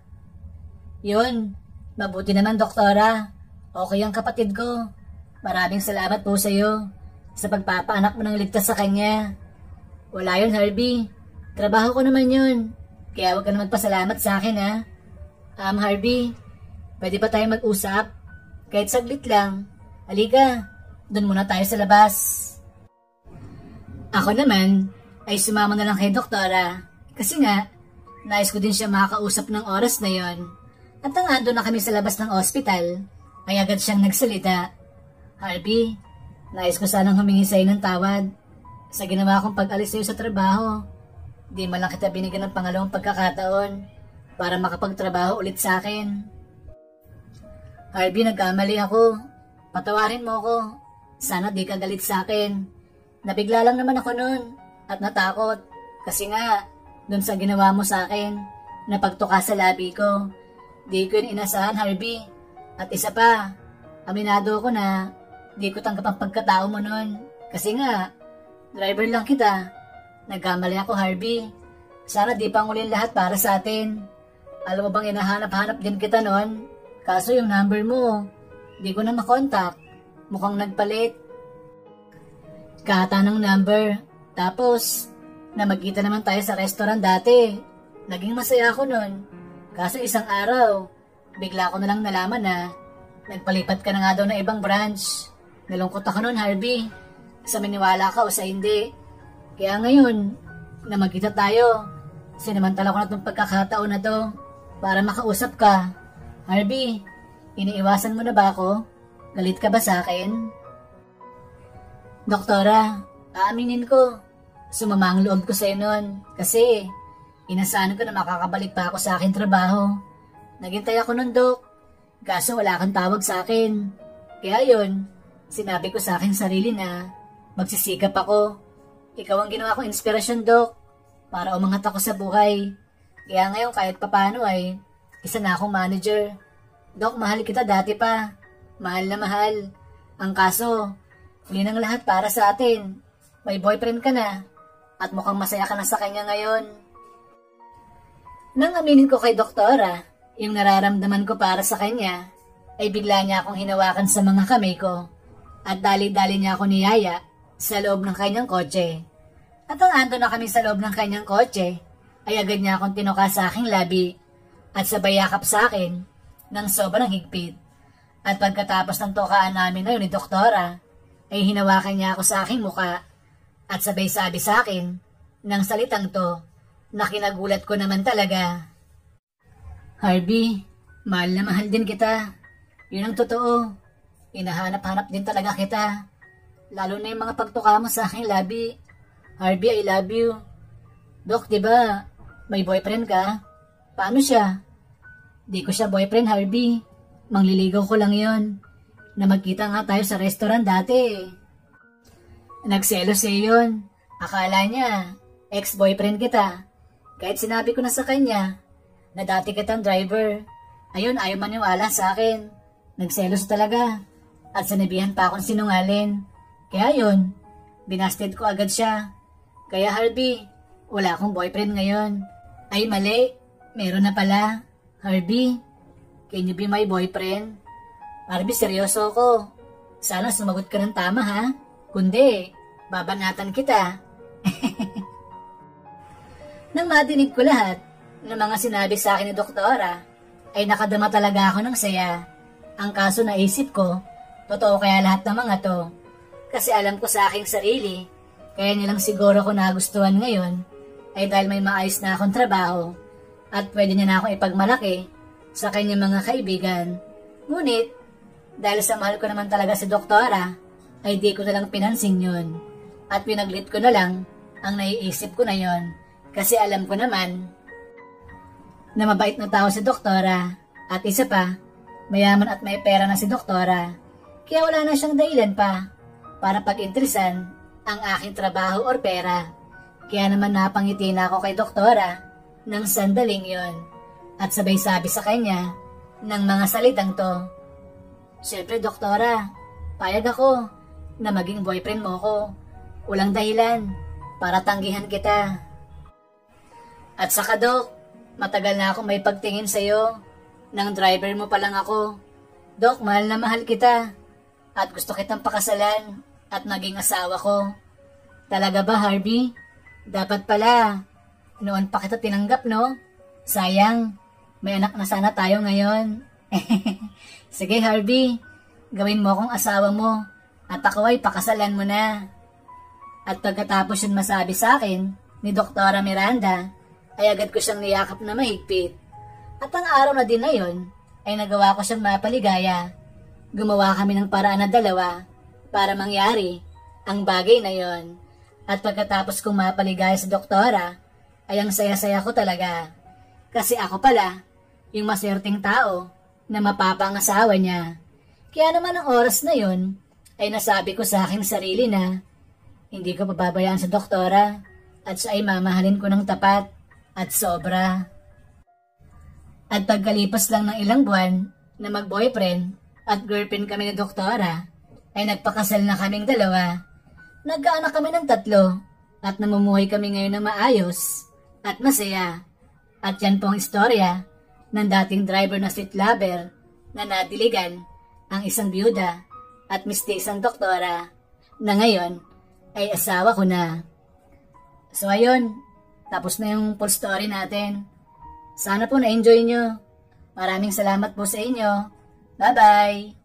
Speaker 1: Yun, mabuti naman, Doktora. Okay ang kapatid ko. Maraming salamat po sa iyo sa pagpapaanak mo ng ligtas sa kanya. Wala yun, Harvey. Trabaho ko naman yun. Kaya huwag ka na magpasalamat sa akin, ha? Harvey, pwede ba tayo mag-usap? Kahit saglit lang. Halika, doon muna tayo sa labas. Ako naman, ay sumama na lang kay Doktora. Kasi nga, nais ko din siya makakausap ng oras na yon. At nang ando na kami sa labas ng ospital, ay agad siyang nagsalita. Harvey, nais ko sanang humingi sa'yo ng tawad sa ginawa kong pag-alis sa'yo sa trabaho. Di man lang kita binigyan ng pangalawang pagkakataon para makapagtrabaho ulit sa akin. Harvey, nagkamali ako. Patawarin mo ako. Sana di ka galit sa akin. Nabigla lang naman ako noon at natakot. Kasi nga, dun sa ginawa mo sa akin, napagtuka sa labi ko. Di ko yun inasahan, Harvey. At isa pa, aminado ako na di ko tanggap ang pagkatao mo noon. Kasi nga, driver lang kita. Nagkamali ako, Harvey. Sana di pangulin lahat para sa atin. Alam mo bang inahanap-hanap din kita noon? Kaso yung number mo, di ko na makontak. Mukhang nagpalit. Kata ng number. Tapos, na magkita naman tayo sa restaurant dati. Naging masaya ako noon. Kaso isang araw, bigla ko na lang nalaman na nagpalipat ka na nga daw na ibang branch. Nalungkot ako noon, Harvey. Sa maniwala ka o sa hindi. Kaya ngayon, na magkita tayo, sinamantala ko na itong pagkakataon na to para makausap ka. Harvey, iniiwasan mo na ba ako? Galit ka ba sa akin? Doktora, aaminin ko, sumama ang loob ko sa'yo noon kasi inasahan ko na makakabalik pa ako sa akin trabaho. Naghintay ako noon, Dok. Kaso wala kang tawag sa akin. Kaya yun, sinabi ko sa akin sarili na magsisikap ako. Ikaw ang ginawa kong inspirasyon, Dok, para umangat ako sa buhay. Kaya ngayon kahit papano ay isa na akong manager. Dok, mahal kita dati pa. Mahal na mahal. Ang kaso, huli ng lahat para sa atin. May boyfriend ka na at mukhang masaya ka na sa kanya ngayon. Nang aminin ko kay Doktora yung nararamdaman ko para sa kanya, ay bigla niya akong hinawakan sa mga kamay ko at dali-dali niya ako niyaya sa loob ng kanyang kotse. At ang ando na kami sa loob ng kanyang kotse, ay agad niya akong tinuka sa aking labi at sabay yakap sa akin ng sobrang higpit. At pagkatapos ng tukaan namin na yun ni Doktora, ay hinawakan niya ako sa aking muka at sabay sabi sa akin ng salitang to na kinagulat ko naman talaga. Harvey, mahal na mahal din kita. Yun ang totoo. Hinahanap-hanap din talaga kita. Lalo na yung mga pagtuka mo sa aking labi. Harvey, I love you. Dok, diba, May boyfriend ka? Paano siya? Di ko siya boyfriend, Harvey. Mangliligaw ko lang yon. Na magkita nga tayo sa restaurant dati. Nagselos yun. Akala niya, ex-boyfriend kita. Kahit sinabi ko na sa kanya, na dati kitang driver. Ayun, ayaw maniwala sa akin. Nagselos talaga. At sinabihan pa akong sinungalin. Kaya yun, binasted ko agad siya. Kaya Harvey, wala akong boyfriend ngayon. Ay mali, meron na pala. Harvey, can you be my boyfriend? Harvey, seryoso ko. Sana sumagot ka ng tama ha. Kundi, babanatan kita. Nang madinig ko lahat ng mga sinabi sa akin ni Doktora, ay nakadama talaga ako ng saya. Ang kaso naisip ko, totoo kaya lahat ng mga to. Kasi alam ko sa aking sarili, kaya nilang siguro ko nagustuhan ngayon, ay dahil may maayos na akong trabaho at pwede niya na akong ipagmalaki sa kanyang mga kaibigan. Ngunit, dahil sa mahal ko naman talaga si Doktora, ay di ko na lang pinansin yun. At pinaglit ko na lang ang naiisip ko na yon. Kasi alam ko naman na mabait na tao si Doktora. At isa pa, mayaman at may pera na si Doktora. Kaya wala na siyang dahilan pa para pag-interesan ang aking trabaho or pera. Kaya naman napangiti na ako kay Doktora ng sandaling yon. At sabay sabi sa kanya ng mga salitang to, "Siyempre Doktora, payag ako na maging boyfriend mo ko. Walang dahilan para tanggihan kita. At saka Dok, matagal na ako may pagtingin sa'yo. Nang driver mo pa lang ako. Dok, mahal na mahal kita. At gusto kitang pakasalan at maging asawa ko." Talaga ba Harvey? Dapat pala. Noon pa kita tinanggap no? Sayang, may anak na sana tayo ngayon. Sige Harvey, gawin mo akong asawa mo at ako ay pakasalan mo na. At pagkatapos yun masabi sa akin ni Doktora Miranda, ay agad ko siyang niyakap na mahigpit. At ang araw na din na yun, ay nagawa ko siyang mapaligaya. Gumawa kami ng paraan na dalawa para mangyari ang bagay na yon. At pagkatapos kong mapaligaya sa Doktora, ay ang saya-saya ko talaga. Kasi ako pala, yung maswerteng tao na mapapangasawa niya. Kaya naman ang oras na yon, ay nasabi ko sa aking sarili na hindi ko pababayaan sa Doktora at siya ay mamahalin ko ng tapat at sobra. At pagkalipas lang ng ilang buwan na mag-boyfriend at girlfriend kami ni Doktora, ay nagpakasal na kaming dalawa. Nagkaanak kami ng 3 at namumuhay kami ngayon ng maayos at masaya. At yan po ang istorya ng dating driver na street lover na nadiligan ang isang byuda at mistisang doktora na ngayon ay asawa ko na. So ayun, tapos na yung full story natin. Sana po na-enjoy nyo. Maraming salamat po sa inyo. Bye-bye!